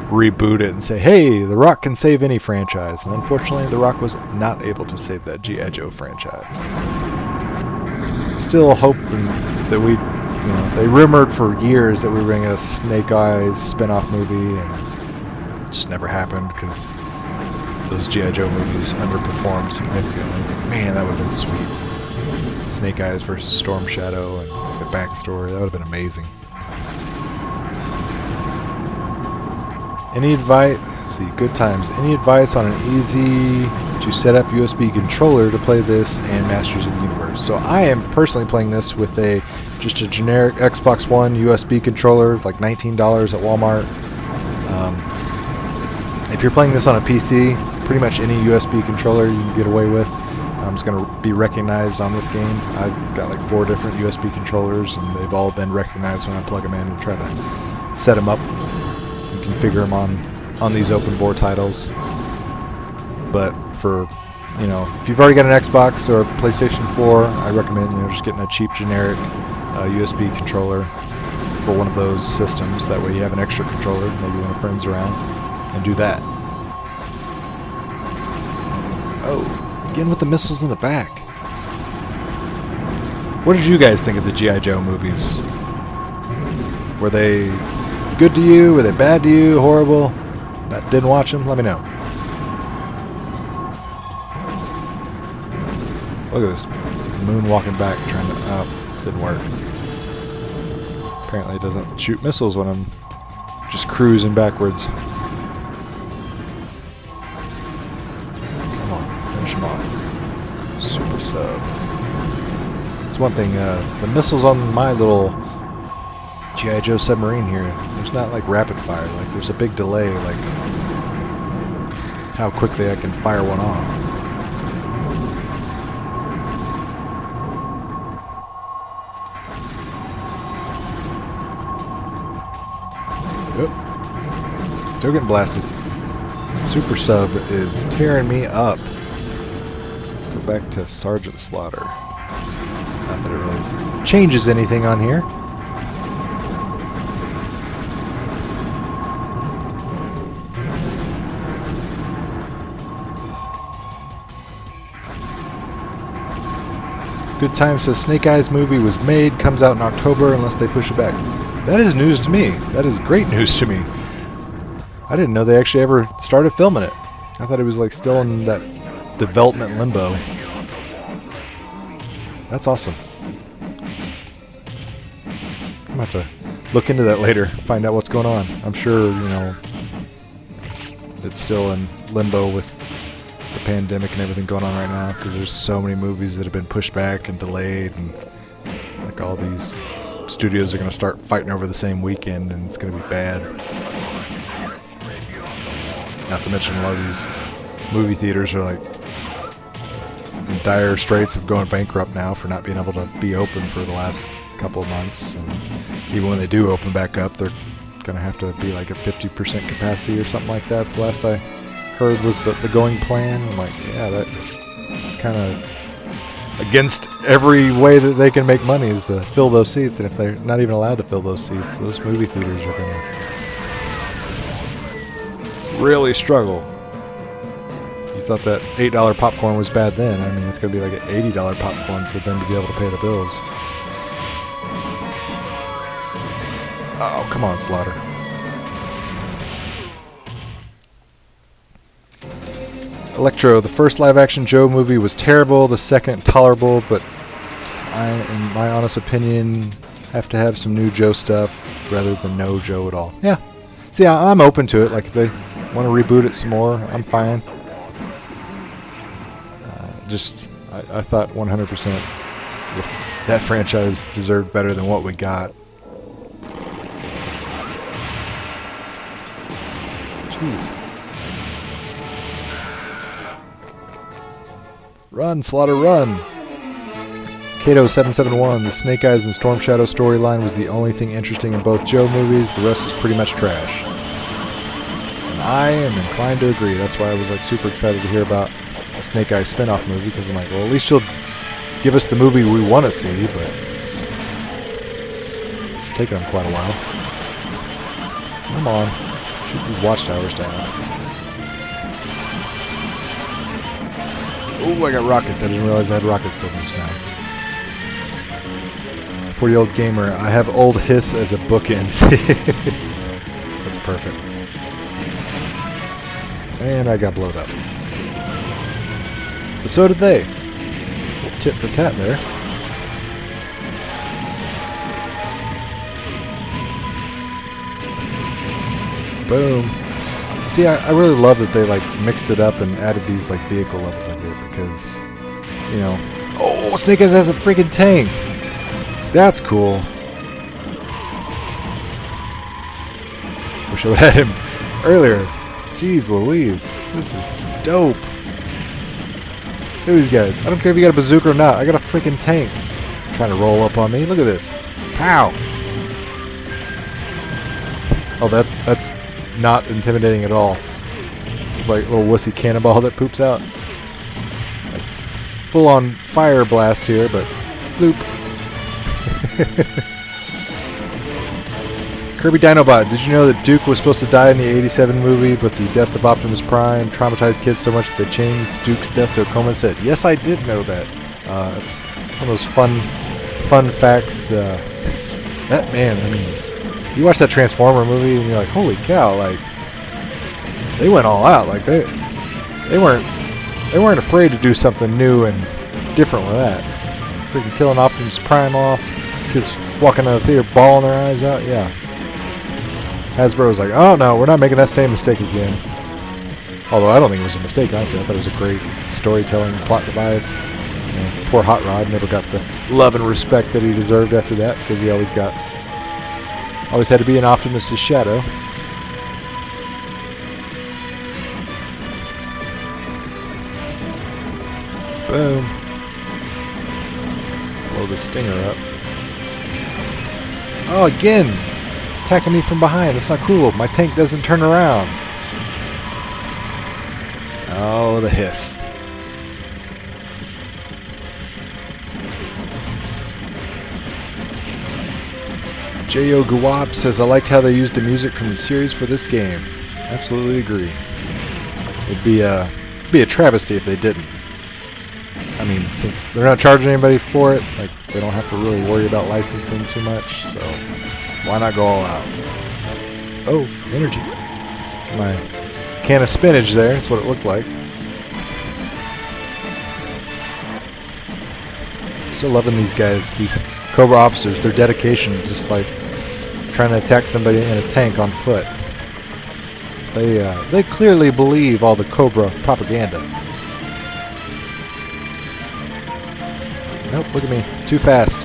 reboot it and say, hey, The Rock can save any franchise. And unfortunately, The Rock was not able to save that G.I. Joe franchise. Still hoping that we, you know, they rumored for years that we were going to get a Snake Eyes spin-off movie, and it just never happened because those G.I. Joe movies underperformed significantly. But man, that would have been sweet. Snake Eyes versus Storm Shadow and like, the backstory, that would have been amazing. Any advice? See, good times. Any advice on an easy to set up USB controller to play this and Masters of the Universe? So I am personally playing this with just a generic Xbox One USB controller, like $19 at Walmart. If you're playing this on a PC, pretty much any USB controller you can get away with is going to be recognized on this game. I've got like 4 different USB controllers, and they've all been recognized when I plug them in and try to set them up. Configure them on these open board titles. But for, you know, if you've already got an Xbox or a PlayStation 4, I recommend, you know, just getting a cheap generic USB controller for one of those systems. That way you have an extra controller, maybe when a friend's around, and do that. Oh, again with the missiles in the back. What did you guys think of the G.I. Joe movies? Were they good to you? Were they bad to you? Horrible? Didn't watch them? Let me know. Look at this moon walking back, trying to. Oh, didn't work. Apparently, it doesn't shoot missiles when I'm just cruising backwards. Come on, finish him off. Super sub. It's one thing. The missiles on my little G.I. Joe submarine here, there's not like rapid fire, like there's a big delay, like how quickly I can fire one off. Yep. Still getting blasted. Super sub is tearing me up. Go back to Sergeant Slaughter. Not that it really changes anything on here. Good Time says Snake Eyes movie was made, comes out in October unless they push it back. That is news to me. That is great news to me. I didn't know they actually ever started filming it. I thought it was like still in that development limbo. That's awesome. I'm gonna have to look into that later, find out what's going on. I'm sure, you know, it's still in limbo with the pandemic and everything going on right now, because there's so many movies that have been pushed back and delayed, and like all these studios are going to start fighting over the same weekend, and it's going to be bad. Not to mention a lot of these movie theaters are like in dire straits of going bankrupt now for not being able to be open for the last couple of months, and even when they do open back up, they're going to have to be like at 50% capacity or something like that. It's the last I heard was the going plan. I'm like, yeah, that's kind of against every way that they can make money is to fill those seats, and if they're not even allowed to fill those seats, those movie theaters are going to really struggle. You thought that $8 popcorn was bad then. I mean, it's going to be like an $80 popcorn for them to be able to pay the bills. Oh, come on, Slaughter. Electro, the first live-action Joe movie was terrible, the second tolerable, but I, in my honest opinion, have to have some new Joe stuff rather than no Joe at all. Yeah. See, I'm open to it. Like, if they want to reboot it some more, I'm fine. I thought 100% that franchise deserved better than what we got. Jeez. Run, Slaughter, run! Kato771, the Snake Eyes and Storm Shadow storyline was the only thing interesting in both Joe movies. The rest is pretty much trash. And I am inclined to agree. That's why I was like super excited to hear about a Snake Eyes spin-off movie, because I'm like, well, at least she'll give us the movie we want to see, but it's taken them quite a while. Come on. Shoot these watchtowers down. Oh, I got rockets. I didn't realize I had rockets till just now. 40-year-old gamer. I have old hiss as a bookend. That's perfect. And I got blowed up. But so did they. Tit for tat there. Boom. See, I really love that they like mixed it up and added these like vehicle levels like it, because, you know, oh, Snake Eyes has a freaking tank. That's cool. Wish I would have had him earlier. Jeez Louise, this is dope. Look at these guys. I don't care if you got a bazooka or not. I got a freaking tank trying to roll up on me. Look at this. Pow. Oh, that's not intimidating at all. It's like a little wussy cannonball that poops out. Like full on fire blast here, but bloop. Kirby Dinobot, did you know that Duke was supposed to die in the 87 movie, but the death of Optimus Prime traumatized kids so much that they changed Duke's death to a coma and said, yes, I did know that. It's one of those fun facts. That man, I mean, you watch that Transformer movie and you're like, holy cow, like, they went all out. Like, they weren't afraid to do something new and different with that. Freaking killing Optimus Prime off, kids walking out of the theater bawling their eyes out, yeah. Hasbro was like, oh no, we're not making that same mistake again. Although I don't think it was a mistake, honestly. I thought it was a great storytelling plot device. You know, poor Hot Rod never got the love and respect that he deserved after that, because he always had to be an Optimus' shadow. Boom. Blow the stinger up. Oh, again! Attacking me from behind. That's not cool. My tank doesn't turn around. Oh, the hiss. J.O. Guwap says, I liked how they used the music from the series for this game. Absolutely agree. It'd be a travesty if they didn't. I mean, since they're not charging anybody for it, like, they don't have to really worry about licensing too much, so why not go all out? Oh, energy. My can of spinach there, that's what it looked like. Still loving these guys, these Cobra officers, their dedication, just like trying to attack somebody in a tank on foot. They clearly believe all the Cobra propaganda. Nope, look at me. Too fast.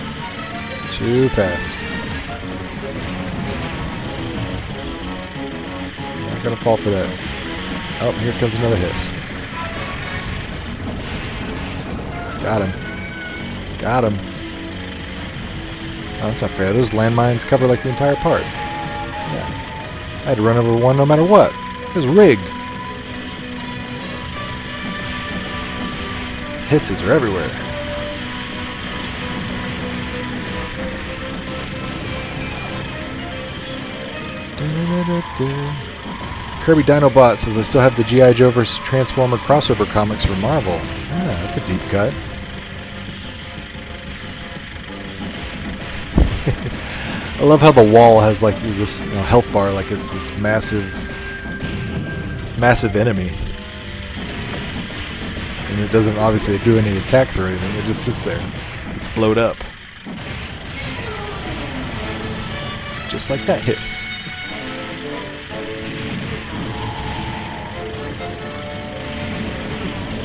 Too fast. Not gonna fall for that. Oh, here comes another hiss. Got him. Got him. Oh, that's not fair. Those landmines cover like the entire part. Yeah. I had to run over one no matter what. It was rigged. These hisses are everywhere. Kirby Dinobot says, I still have the G.I. Joe vs. Transformer crossover comics from Marvel. Yeah, that's a deep cut. I love how the wall has like this health bar, like it's this massive enemy. And it doesn't obviously do any attacks or anything, it just sits there. It's blowed up. Just like that hiss.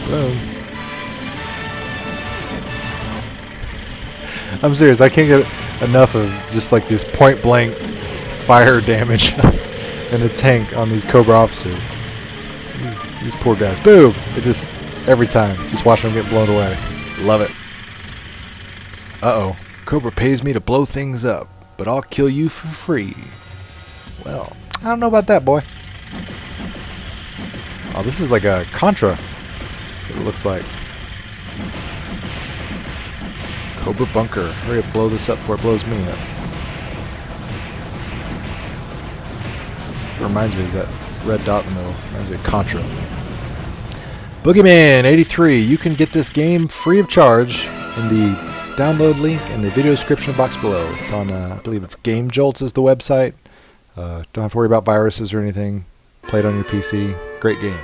Boom. I'm serious, I can't get enough of just like this point blank fire damage in a tank on these Cobra officers. These poor guys. Boom! It just, every time, just watch them get blown away. Love it. Uh-oh. Cobra pays me to blow things up, but I'll kill you for free. Well, I don't know about that, boy. Oh, this is like a Contra. That's what it looks like. Cobra Bunker. Hurry up, blow this up before it blows me up. It reminds me of that red dot in the middle. Reminds me of Contra. Boogeyman 83. You can get this game free of charge in the download link in the video description box below. It's on, I believe it's Game Jolt is the website. Don't have to worry about viruses or anything. Play it on your PC. Great game.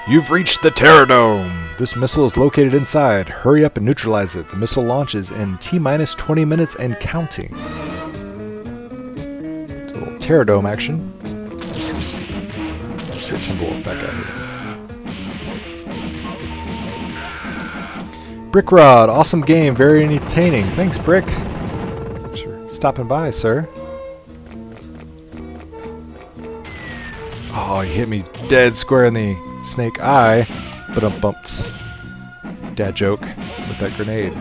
You've reached the Terror Dome. This missile is located inside. Hurry up and neutralize it. The missile launches in T-minus 20 minutes and counting. It's a little Terror Dome action. Let's get Timberwolf back out here. Brick Rod, awesome game, very entertaining. Thanks, Brick. Thanks for stopping by, sir. Oh, he hit me dead square in the snake eye. Ba-dum-bumps. Dad joke with that grenade.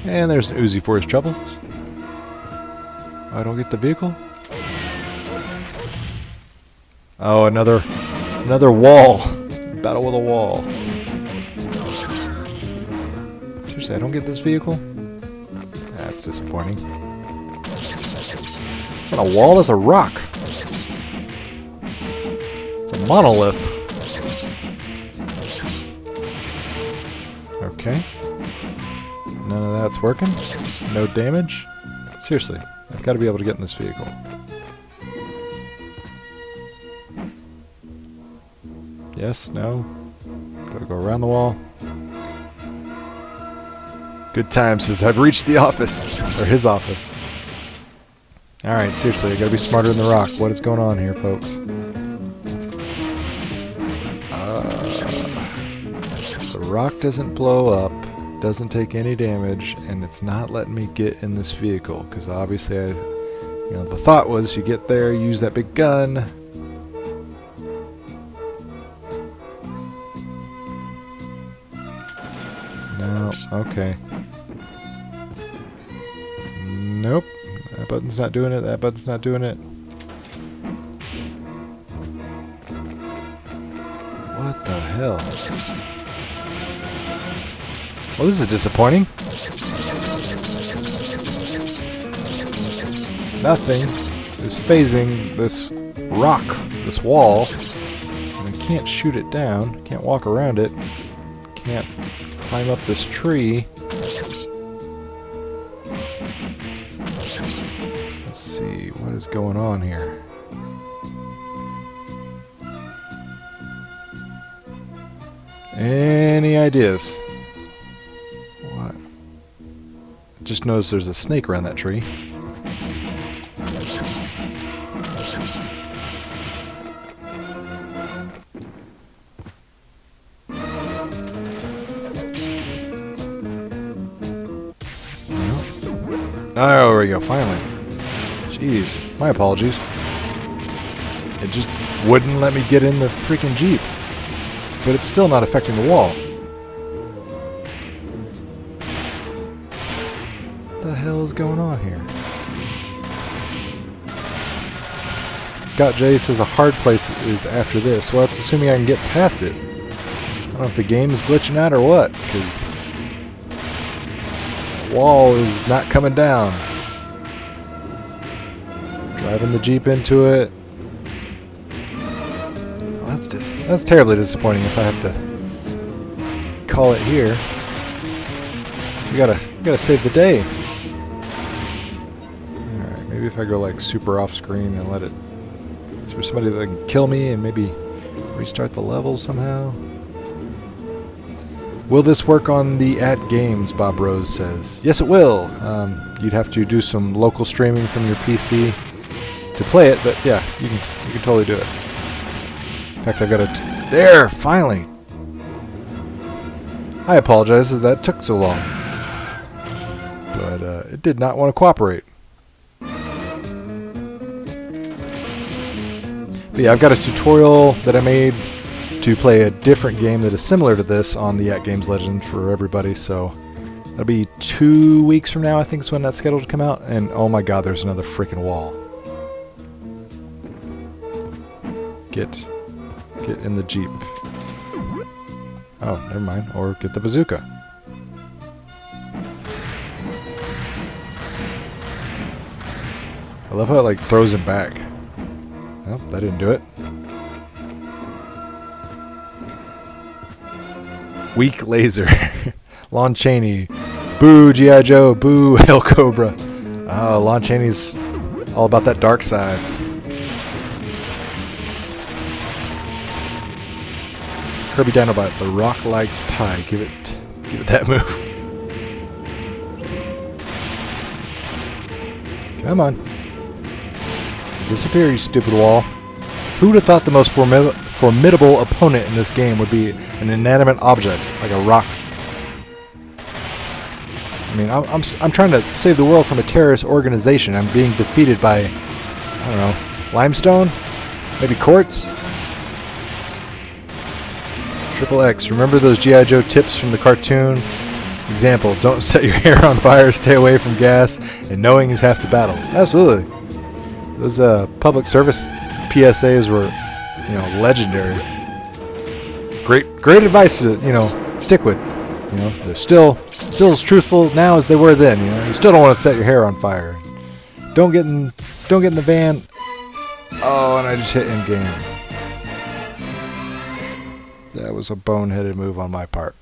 And there's an Uzi for his troubles. I don't get the vehicle. Oh, another wall. Battle with a wall. Seriously, I don't get this vehicle? That's disappointing. It's not a wall, it's a rock. It's a monolith. Okay. None of that's working. No damage. Seriously, I've got to be able to get in this vehicle. Yes, no. Do I go around the wall? Good time says I've reached the office. Or his office. Alright, seriously, I gotta be smarter than the rock. What is going on here, folks? The rock doesn't blow up, doesn't take any damage, and it's not letting me get in this vehicle. Because obviously, the thought was you get there, use that big gun. No, okay. Nope. That button's not doing it. That button's not doing it. What the hell? Well, this is disappointing. Nothing is phasing this rock, this wall. And I can't shoot it down. Can't walk around it. Can't climb up this tree. Let's see, what is going on here? Any ideas? What? I just noticed there's a snake around that tree. Oh, there we go, finally. Jeez, my apologies. It just wouldn't let me get in the freaking Jeep. But it's still not affecting the wall. What the hell is going on here? Scott J says a hard place is after this. Well, that's assuming I can get past it. I don't know if the game's glitching out or what, because wall is not coming down. Driving the Jeep into it. Well, that's terribly disappointing if I have to call it here. We gotta save the day. Alright, maybe if I go like super off screen and let it... Is there somebody that can kill me and maybe restart the level somehow? Will this work on the @games? Bob Rose says. Yes, it will. You'd have to do some local streaming from your PC to play it, but yeah, you can totally do it. In fact, I've got it there finally. I apologize that took so long, but it did not want to cooperate. But yeah, I've got a tutorial that I made to play a different game that is similar to this on the @games Legend for everybody, so that'll be 2 weeks from now, I think is when that's scheduled to come out, and oh my god, there's another freaking wall. Get in the Jeep. Oh, never mind, or get the bazooka. I love how it like throws him back. Oh, that didn't do it. Weak laser. Lon Chaney. Boo, G.I. Joe. Boo, Hail Cobra. Oh, Lon Chaney's all about that dark side. Kirby Dinobot. The Rock likes pie. Give it that move. Come on. Disappear, you stupid wall. Who would have thought the most formidable opponent in this game would be an inanimate object, like a rock? I mean, I'm trying to save the world from a terrorist organization. I'm being defeated by, I don't know, limestone? Maybe quartz? Triple X, remember those G.I. Joe tips from the cartoon? Example, don't set your hair on fire, stay away from gas, and knowing is half the battles. Absolutely. Those public service PSAs were, legendary. Great advice to, stick with. They're still as truthful now as they were then. You still don't want to set your hair on fire. Don't get in the van. Oh, and I just hit end game. That was a boneheaded move on my part.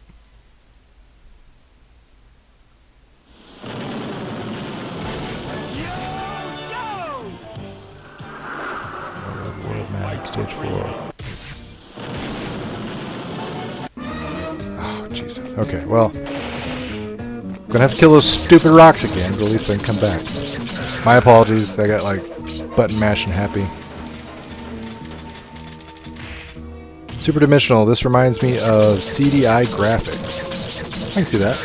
World map, stage 4. Oh, Jesus. Okay, well. Gonna have to kill those stupid rocks again, but at least I can come back. My apologies, I got like button mashing happy. Super Dimensional, this reminds me of CDI graphics. I can see that.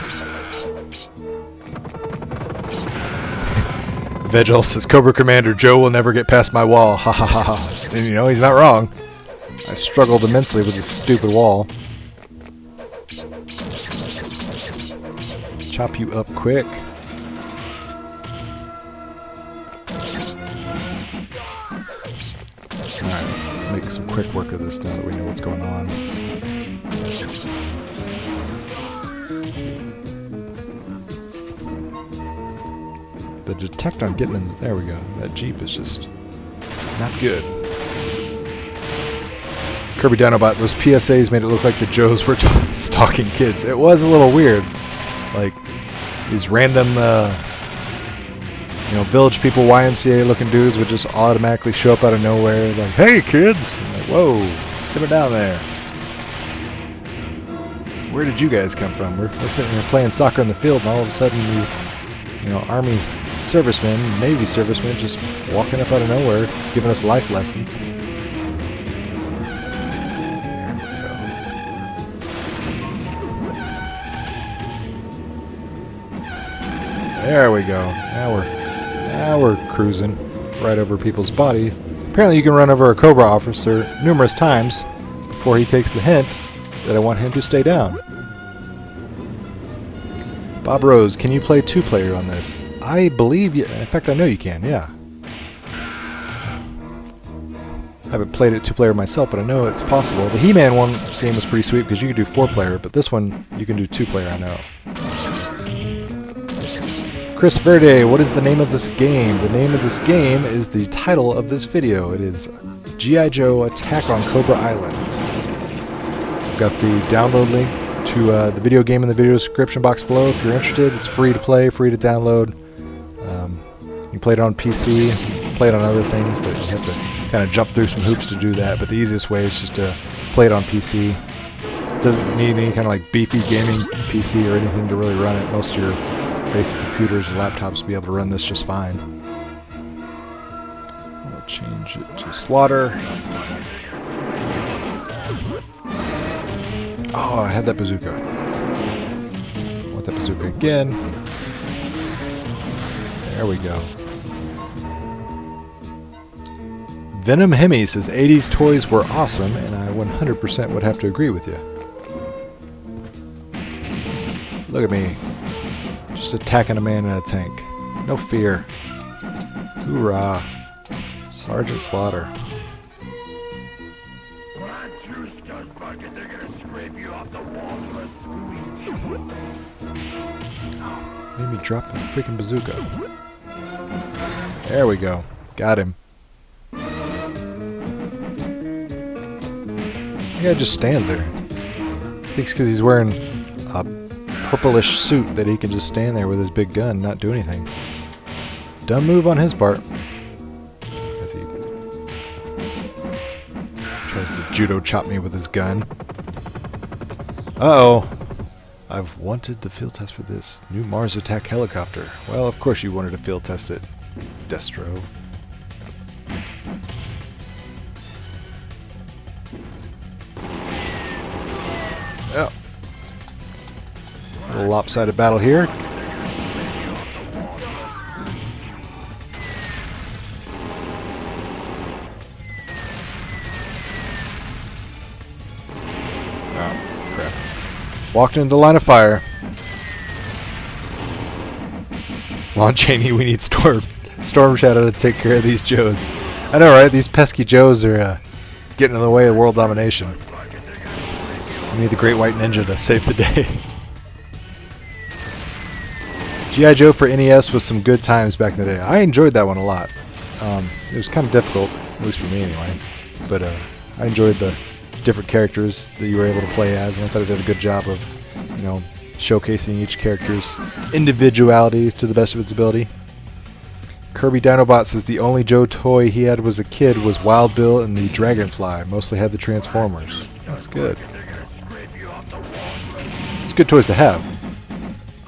Vegel says, Cobra Commander, Joe will never get past my wall. Ha ha ha ha. And he's not wrong. I struggled immensely with this stupid wall. Chop you up quick. Alright, let's make some quick work of this now that we know what's going on. The detect on getting in, there we go. That Jeep is just not good. Kirby Dinobot, those PSAs made it look like the Joes were stalking kids. It was a little weird. Like, these random, village people, YMCA looking dudes would just automatically show up out of nowhere. Like, hey kids! I'm like, whoa, simmer down there. Where did you guys come from? We're sitting here playing soccer in the field, and all of a sudden these, Army servicemen, Navy servicemen just walking up out of nowhere, giving us life lessons. There we go. Now we're cruising right over people's bodies. Apparently you can run over a Cobra officer numerous times before he takes the hint that I want him to stay down. Bob Rose, can you play 2-player on this? I believe you. In fact, I know you can, yeah. I haven't played it 2-player myself, but I know it's possible. The He-Man one game was pretty sweet because you could do 4-player, but this one you can do 2-player, I know. Chris Verde, what is the name of this game? The name of this game is the title of this video. It is G.I. Joe Attack on Cobra Island. I've got the download link to the video game in the video description box below if you're interested. It's free to play, free to download. You can play it on PC, play it on other things, but you have to kind of jump through some hoops to do that. But the easiest way is just to play it on PC. It doesn't need any kind of like beefy gaming PC or anything to really run it. Most of your basic computers or laptops will be able to run this just fine. We'll change it to Slaughter. Oh, I had that bazooka. I want that bazooka again. There we go. Venom Hemi says 80s toys were awesome, and I 100% would have to agree with you. Look at me. Just attacking a man in a tank. No fear. Hoorah. Sergeant Slaughter. Oh, made me drop the freaking bazooka. There we go. Got him. The guy just stands there. Thinks because he's wearing a purplish suit that he can just stand there with his big gun and not do anything. Dumb move on his part. As he tries to judo chop me with his gun. Uh-oh. I've wanted to field test for this new Mars attack helicopter. Well, of course you wanted to field test it, Destro. Oh. A little lopsided battle here. Oh, crap. Walked into the line of fire. Lon Chaney, we need Storm Shadow to take care of these Joes. I know, right? These pesky Joes are getting in the way of world domination. We need the Great White Ninja to save the day. G.I. Joe for NES was some good times back in the day. I enjoyed that one a lot. It was kind of difficult, at least for me anyway. But I enjoyed the different characters that you were able to play as, and I thought it did a good job of, you know, showcasing each character's individuality to the best of its ability. Kirby Dinobot says the only Joe toy he had as a kid was Wild Bill and the Dragonfly. Mostly had the Transformers. That's good. It's good toys to have.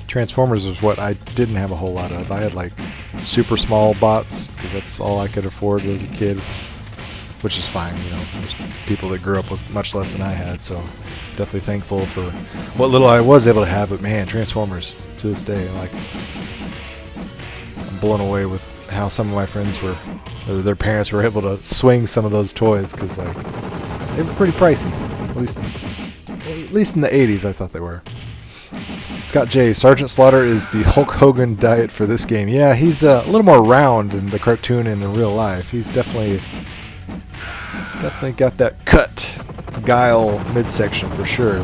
Transformers was what I didn't have a whole lot of. I had like super small bots because that's all I could afford as a kid, which is fine. You know, there's people that grew up with much less than I had, so definitely thankful for what little I was able to have. But man, Transformers to this day, like, I'm blown away with how some of my friends were, or their parents were able to swing some of those toys because like they were pretty pricey. At least in the 80s, I thought they were. Scott J. Sergeant Slaughter is the Hulk Hogan diet for this game. Yeah, he's a little more round in the cartoon and in real life. He's definitely got that cut, guile midsection for sure.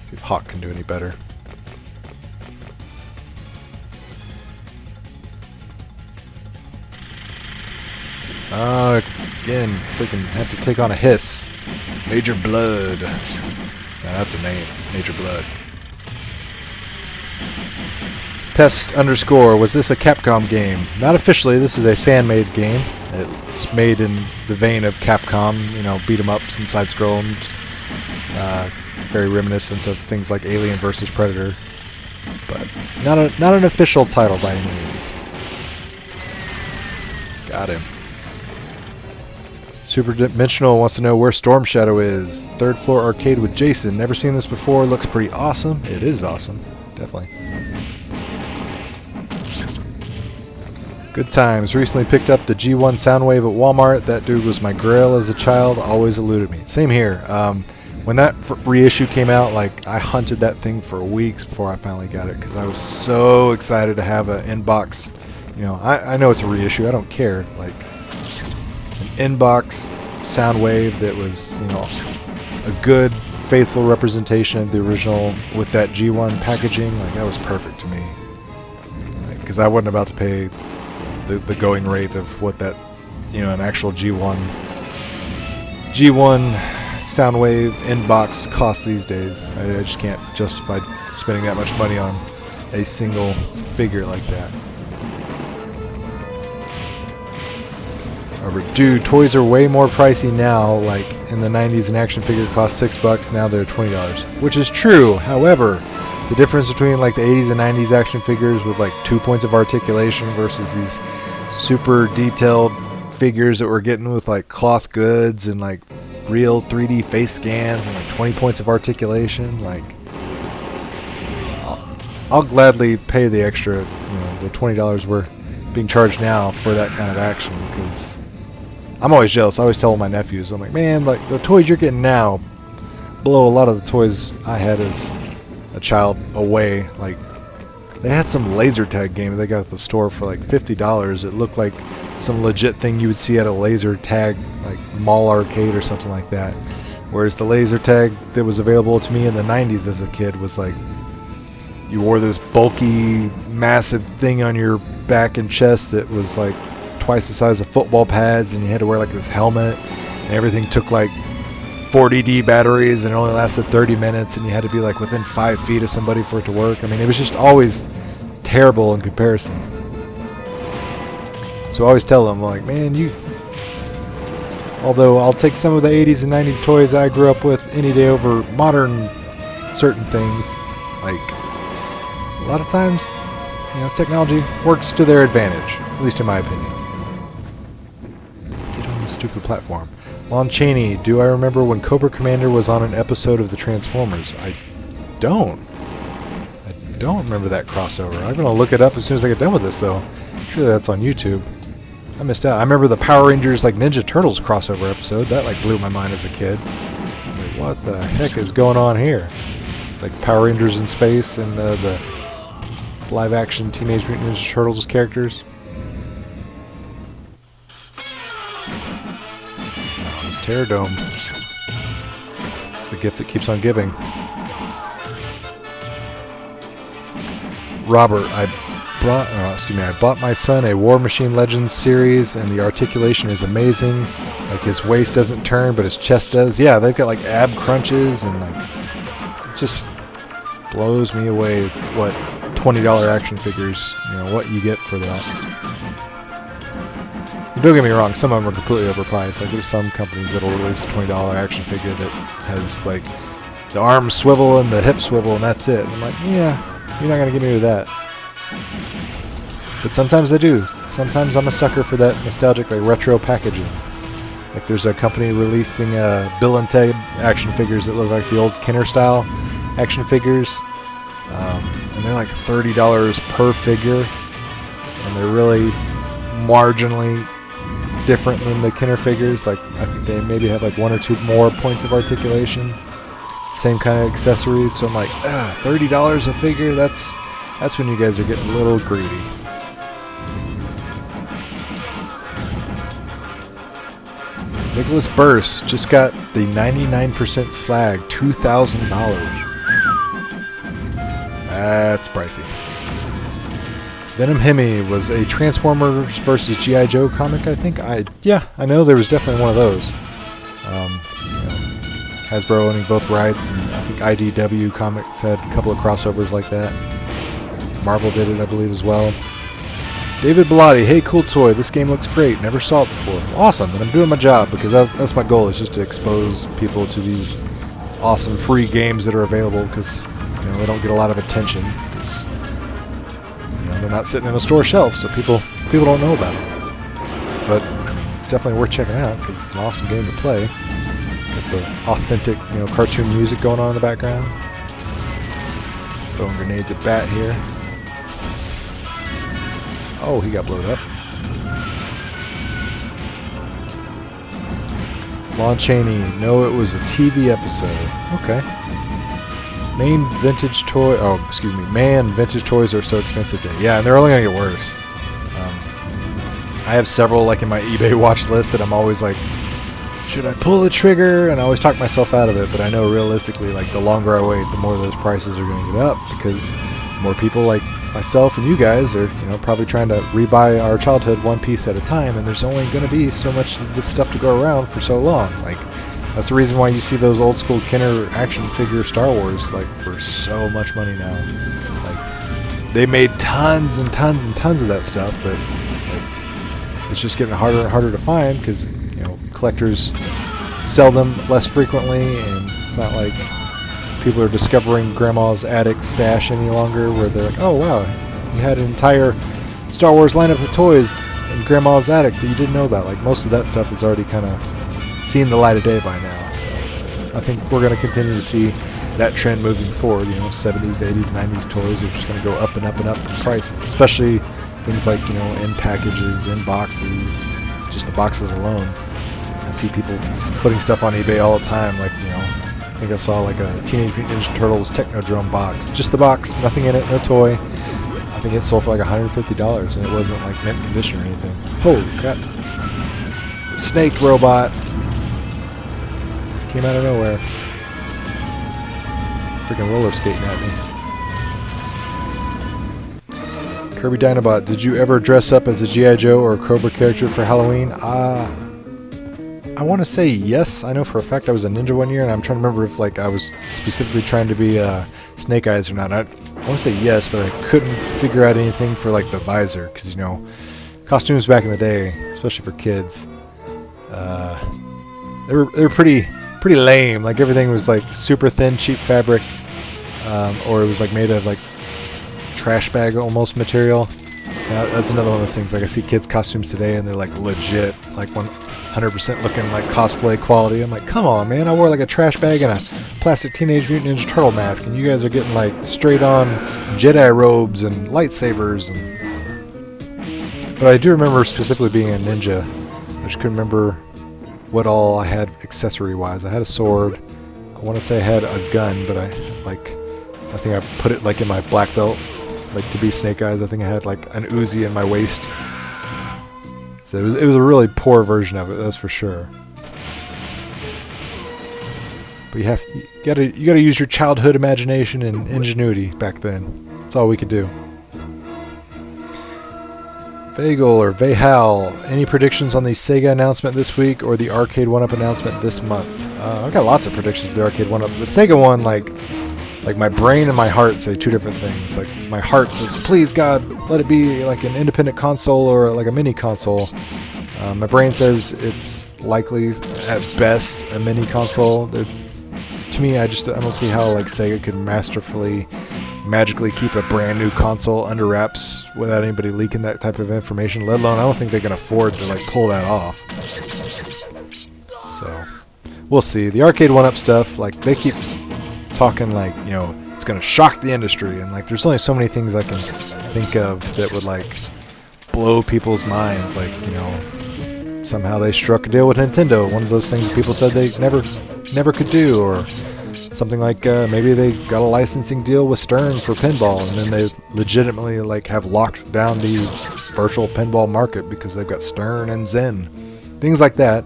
See if Hawk can do any better. Again, freaking have to take on a hiss. Major Blood. Now that's a name. Major Blood. Pest _ was this a Capcom game? Not officially. This is a fan-made game. It's made in the vein of Capcom, you know, beat 'em ups and side scrolls. Very reminiscent of things like Alien vs Predator, but not an official title by any means. Got him. Super Dimensional wants to know where Storm Shadow is. Third floor arcade with Jason. Never seen this before. Looks pretty awesome. It is awesome. Definitely. Good times. Recently picked up the G1 Soundwave at Walmart. That dude was my grail as a child. Always eluded me. Same here. When that reissue came out, like, I hunted that thing for weeks before I finally got it because I was so excited to have an in-box. You know, I know it's a reissue. I don't care. Like, an in-box Soundwave that was, you know, a good, faithful representation of the original with that G1 packaging, like, that was perfect to me. Because I wasn't about to pay the going rate of what that, an actual G1 Soundwave inbox costs these days. I just can't justify spending that much money on a single figure like that. Dude, toys are way more pricey now. Like in the 90s, an action figure cost $6. Now they're $20, which is true. However, the difference between like the 80s and 90s action figures with like 2 points of articulation versus these super detailed figures that we're getting with like cloth goods and like real 3D face scans and like 20 points of articulation, like I'll gladly pay the extra, the $20 we're being charged now for that kind of action, because I'm always jealous. I always tell my nephews, I'm like, man, like the toys you're getting now blow a lot of the toys I had as a child away. Like they had some laser tag game they got at the store for like $50. It looked like some legit thing you would see at a laser tag like mall arcade or something like that. Whereas the laser tag that was available to me in the 90s as a kid was like, you wore this bulky, massive thing on your back and chest that was like twice the size of football pads, and you had to wear like this helmet, and everything took like 40D batteries, and it only lasted 30 minutes, and you had to be like within 5 feet of somebody for it to work. I mean, it was just always terrible in comparison. So I always tell them, like, man, although I'll take some of the 80s and 90s toys I grew up with any day over modern certain things, like a lot of times, technology works to their advantage, at least in my opinion. Get on the stupid platform. Lon Chaney, do I remember when Cobra Commander was on an episode of the Transformers? I don't remember that crossover. I'm going to look it up as soon as I get done with this, though. Surely that's on YouTube. I missed out. I remember the Power Rangers, like, Ninja Turtles crossover episode. That, like, blew my mind as a kid. I was like, what the heck is going on here? It's like Power Rangers in space and the live-action Teenage Mutant Ninja Turtles characters. Oh, this Terror Dome. It's the gift that keeps on giving. Robert, I bought my son a War Machine Legends series, and the articulation is amazing. Like, his waist doesn't turn, but his chest does. Yeah, they've got like ab crunches, and like, it just blows me away what $20 action figures, what you get for that. Don't get me wrong, some of them are completely overpriced. Like, there's some companies that'll release a $20 action figure that has like the arm swivel and the hip swivel, and that's it. And I'm like, yeah, you're not gonna get me with that. But sometimes they do. Sometimes I'm a sucker for that nostalgic, like, retro packaging. Like, there's a company releasing Bill and Ted action figures that look like the old Kenner style action figures. And they're like $30 per figure. And they're really marginally different than the Kenner figures. Like, I think they maybe have like 1 or 2 more points of articulation. Same kind of accessories. So I'm like, $30 a figure? That's when you guys are getting a little greedy. Nicholas Burst just got the 99% flag, $2,000. That's pricey. Venom Hemi was a Transformers versus G.I. Joe comic, I think. I know there was definitely one of those. Hasbro owning both rights, and I think IDW Comics had a couple of crossovers like that. Marvel did it, I believe, as well. David Bellotti, hey, COOLTOY, this game looks great. Never saw it before. Awesome, and I'm doing my job, because that's my goal, is just to expose people to these awesome free games that are available, because they don't get a lot of attention, because they're not sitting in a store shelf, so people don't know about it. But I mean, it's definitely worth checking out, because it's an awesome game to play. Got the authentic cartoon music going on in the background. Throwing grenades at Bat here. Oh, he got blown up. Lon Chaney. No, it was a TV episode. Okay. Man, vintage toys are so expensive today. Yeah, and they're only going to get worse. I have several, like, in my eBay watch list that I'm always, like, should I pull the trigger? And I always talk myself out of it, but I know realistically, like, the longer I wait, the more those prices are going to get up, because more people like myself and you guys are, you know, probably trying to rebuy our childhood one piece at a time, and there's only going to be so much of this stuff to go around for so long. Like, that's the reason why you see those old school Kenner action figure Star Wars, like, for so much money now. Like, they made tons and tons and tons of that stuff, but like, it's just getting harder and harder to find, because, you know, collectors sell them less frequently, and it's not like people are discovering grandma's attic stash any longer, where they're like, oh wow, you had an entire Star Wars lineup of toys in grandma's attic that you didn't know about. Like, most of that stuff is already kind of seen the light of day by now. So I think we're going to continue to see that trend moving forward. You know, 70s, 80s, 90s toys are just going to go up and up and up in prices, especially things like, you know, in packages, in boxes, just the boxes alone. I see people putting stuff on eBay all the time, like, you know, I think I saw like a Teenage Mutant Ninja Turtles Technodrome box. Just the box, nothing in it, no toy. I think it sold for like $150, and it wasn't like mint condition or anything. Holy crap. The snake robot came out of nowhere. Freaking roller skating at me. Kirby Dinobot, did you ever dress up as a G.I. Joe or a Cobra character for Halloween? I want to say yes. I know for a fact I was a ninja one year, and I'm trying to remember if like I was specifically trying to be Snake Eyes or not. I want to say yes, but I couldn't figure out anything for like the visor, because, you know, costumes back in the day, especially for kids, they were pretty lame. Like, everything was like super thin, cheap fabric, or it was like made of like trash bag almost material. That's another one of those things. Like, I see kids' costumes today, and they're like legit, like 100% looking like cosplay quality. I'm like, come on, man! I wore like a trash bag and a plastic Teenage Mutant Ninja Turtle mask, and you guys are getting like straight on Jedi robes and lightsabers. But I do remember specifically being a ninja. I just couldn't remember what all I had accessory-wise. I had a sword. I want to say I had a gun, but I think I put it like in my black belt. Like, to be Snake Eyes, I think I had like an Uzi in my waist. So it was a really poor version of it, that's for sure. But you gotta use your childhood imagination and ingenuity back then. That's all we could do. Vagel or Vahal, any predictions on the Sega announcement this week or the Arcade 1-Up announcement this month? I've got lots of predictions for the Arcade 1-Up. The Sega one, like my brain and my heart say two different things. Like, my heart says, please God, let it be like an independent console or like a mini console. My brain says it's likely at best a mini console. To me, I don't see how like Sega could masterfully, magically keep a brand new console under wraps without anybody leaking that type of information. Let alone, I don't think they can afford to like pull that off. So we'll see. The Arcade 1-Up stuff, like, they keep talking like, you know, it's going to shock the industry, and like, there's only so many things I can think of that would like blow people's minds. Like, you know, somehow they struck a deal with Nintendo, one of those things people said they never could do, or something like maybe they got a licensing deal with Stern for pinball, and then they legitimately like have locked down the virtual pinball market because they've got Stern and Zen, things like that.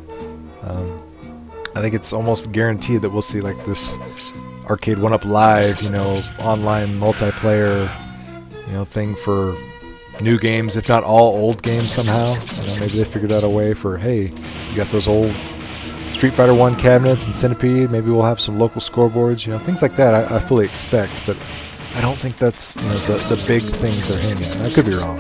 I think it's almost guaranteed that we'll see like this Arcade 1-Up Live, you know, online multiplayer, you know, thing for new games, if not all old games somehow. You know, maybe they figured out a way for, hey, you got those old Street Fighter 1 cabinets and Centipede, maybe we'll have some local scoreboards, you know, things like that I fully expect, but I don't think that's, you know, the big thing they're hinting at. I could be wrong.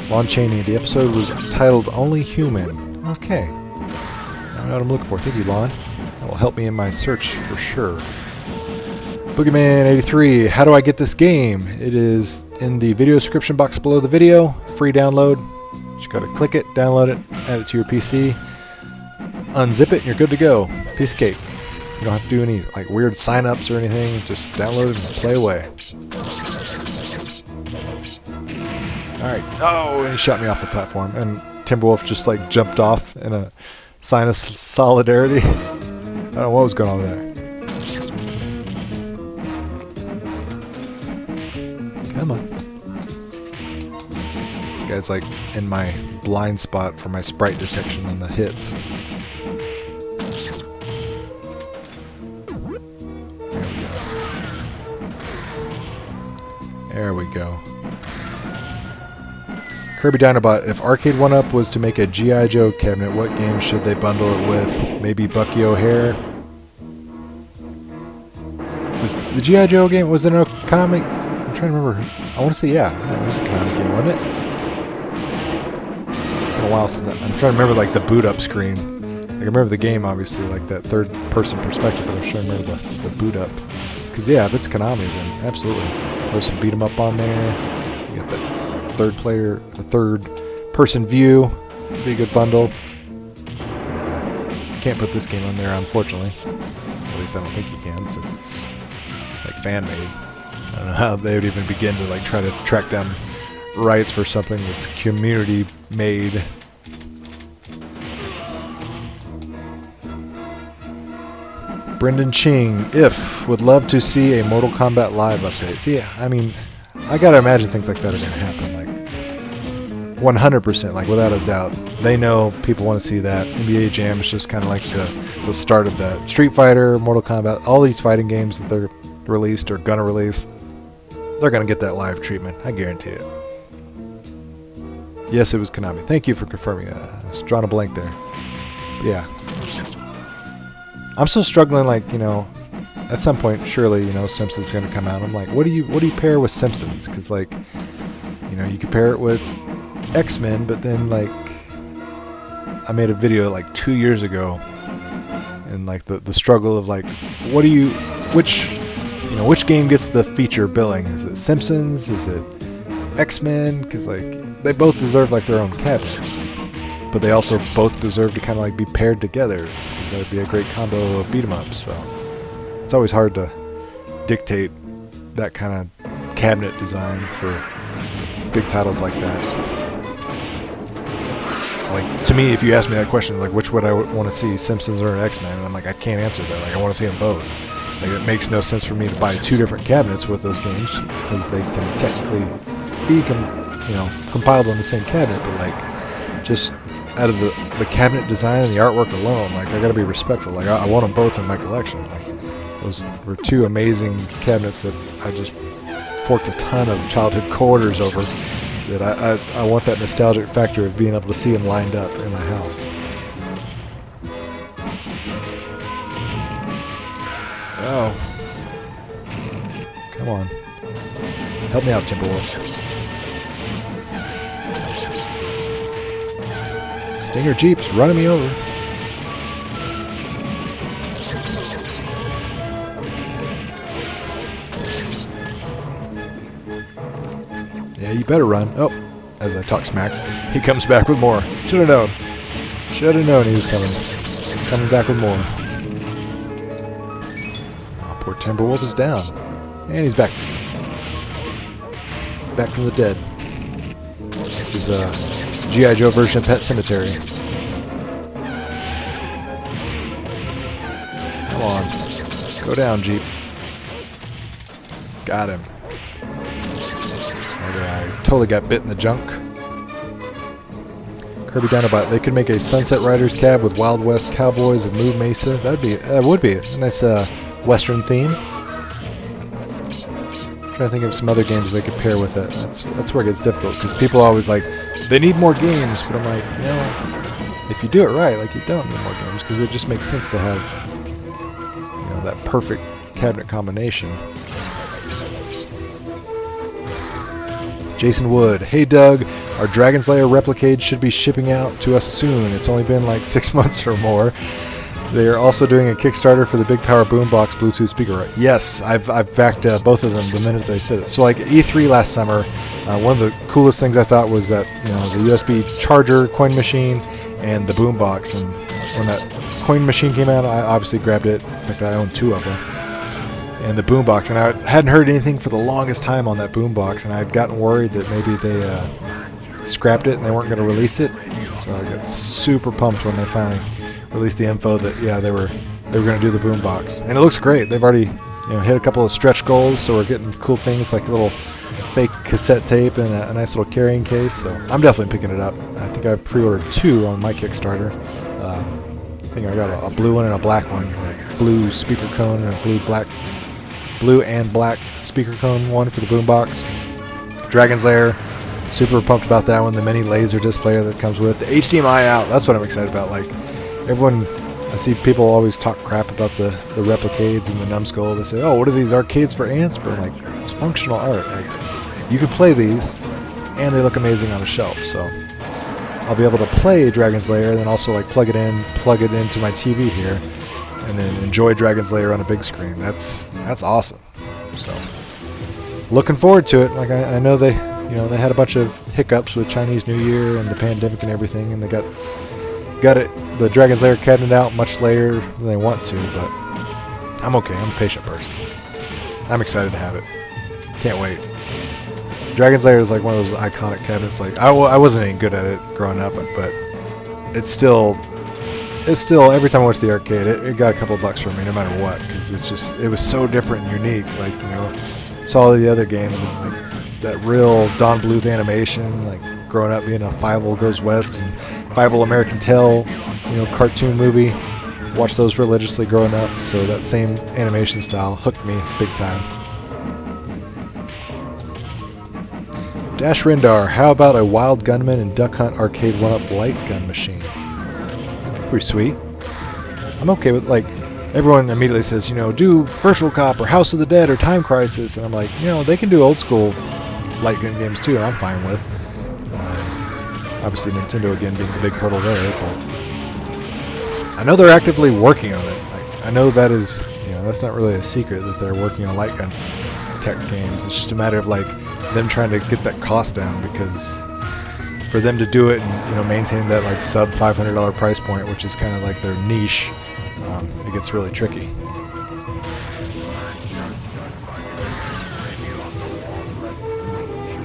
Lon Chaney, the episode was titled Only Human. Okay. I know what I'm looking for. Thank you, Lon. That will help me in my search for sure. Boogeyman83, how do I get this game? It is in the video description box below the video. Free download. Just gotta click it, download it, add it to your PC, unzip it, and you're good to go. Piece of cake. You don't have to do any like weird sign-ups or anything. Just download it and play away. Alright. Oh, and he shot me off the platform. And Timberwolf just like jumped off in a sign of solidarity. I don't know what was going on there. Come on. Guy's like in my blind spot for my sprite detection on the hits. There we go. Kirby Dinobot, if Arcade 1-Up was to make a G.I. Joe cabinet, what game should they bundle it with? Maybe Bucky O'Hare? Was the G.I. Joe game, was there a Konami? I'm trying to remember. I want to say, yeah, it was a Konami game, wasn't it? It's been a while since I'm trying to remember, like, the boot-up screen. Like, I remember the game, obviously, like that third-person perspective, but I'm trying to remember the boot-up. Because, yeah, if it's Konami, then absolutely. There's some beat 'em up on there. You got the third-person view. Be a good bundle. Can't put this game on there, unfortunately. At least I don't think you can, since it's like fan-made. I don't know how they would even begin to like try to track down rights for something that's community-made. Brendan Ching, if would love to see a Mortal Kombat Live update. See, I mean, I gotta imagine things like that are gonna happen, like 100%, like without a doubt. They know people want to see that. NBA Jam is just kind of like the start of that. Street Fighter, Mortal Kombat, all these fighting games that they're released or gonna release, they're gonna get that live treatment. I guarantee it. Yes, it was Konami. Thank you for confirming that. I was drawing a blank there. But yeah. I'm still struggling, like, you know, at some point, surely, you know, Simpsons is going to come out. I'm like, what do you pair with Simpsons? Because, like, you know, you could pair it with X-Men, but then, like, I made a video, like, 2 years ago, and, like, the struggle of, like, which game gets the feature billing? Is it Simpsons? Is it X-Men? Because, like, they both deserve, like, their own cabinet. But they also both deserve to kind of, like, be paired together. Because that would be a great combo of beat-em-ups, so... It's always hard to dictate that kind of cabinet design for big titles like that. Like, to me, if you ask me that question, like, which would I want to see, Simpsons or X-Men? And I'm like, I can't answer that. Like, I want to see them both. Like, it makes no sense for me to buy two different cabinets with those games because they can technically be, compiled on the same cabinet. But, like, just out of the cabinet design and the artwork alone, like, I got to be respectful. Like, I want them both in my collection. Like, those were two amazing cabinets that I just forked a ton of childhood quarters over. That I want that nostalgic factor of being able to see them lined up in my house. Oh. Come on. Help me out, Timberwolf. Stinger Jeep's running me over. Yeah, you better run. Oh, as I talk smack, he comes back with more. Should have known. Should have known he was coming back with more. Oh, poor Timberwolf is down. And he's back. Back from the dead. This is a G.I. Joe version of Pet Sematary. Come on. Go down, Jeep. Got him. I totally got bit in the junk. Kirby Dinobot. They could make a Sunset Riders cab with Wild West Cowboys of Move Mesa. That would be a nice Western theme. I'm trying to think of some other games they could pair with it. That's where it gets difficult because people are always like, they need more games, but I'm like, you know, if you do it right, like, you don't need more games because it just makes sense to have, you know, that perfect cabinet combination. Jason Wood. Hey, Doug. Our Dragon Slayer Replicade should be shipping out to us soon. It's only been like 6 months or more. They are also doing a Kickstarter for the Big Power Boombox Bluetooth speaker. Yes, I've backed both of them the minute they said it. So, like, E3 last summer, one of the coolest things I thought was that, you know, the USB charger coin machine and the boombox. And when that coin machine came out, I obviously grabbed it. In fact, I own two of them. And the boombox, and I hadn't heard anything for the longest time on that boombox, and I'd gotten worried that maybe they scrapped it and they weren't going to release it. So I got super pumped when they finally released the info that, yeah, they were going to do the boombox, and it looks great. They've already hit a couple of stretch goals, so we're getting cool things like a little fake cassette tape and a nice little carrying case. So I'm definitely picking it up. I think I pre-ordered 2 on my Kickstarter. I think I got a blue one and a black one, a blue speaker cone and a blue and black speaker cone one for the boombox. Dragon's Lair, super pumped about that one. The mini laser display that comes with the HDMI out. That's what I'm excited about. Like everyone, I see people always talk crap about the Replicades and the numbskull. They say, "Oh, what are these arcades for ants?" But I'm like, it's functional art. Like you can play these, and they look amazing on a shelf. So I'll be able to play Dragon's Lair, and then also like plug it into my TV here, and then enjoy Dragon's Lair on a big screen. That's awesome. So looking forward to it. Like I know they had a bunch of hiccups with Chinese New Year and the pandemic and everything, and they got the Dragon's Lair cabinet out much later than they want to, but I'm okay. I'm a patient person. I'm excited to have it. Can't wait. Dragon's Lair is like one of those iconic cabinets. Like I wasn't any good at it growing up, but it's still every time I went to the arcade, it got a couple bucks for me no matter what, because it was so different and unique. Like saw all the other games and like that real Don Bluth animation, like growing up being a Fievel Goes West and Fievel American Tail, cartoon movie. Watched those religiously growing up, so that same animation style hooked me big time. Dash Rindar, how about a Wild Gunman and Duck Hunt arcade 1-up light gun machine? Pretty sweet. I'm okay with, like, everyone immediately says, do Virtual Cop or House of the Dead or Time Crisis, and I'm like, they can do old school light gun games too, and I'm fine with. Obviously Nintendo again being the big hurdle there, but I know they're actively working on it. Like, I know that is, that's not really a secret that they're working on light gun tech games. It's just a matter of like them trying to get that cost down, because for them to do it and maintain that like sub $500 price point, which is kind of like their niche, it gets really tricky.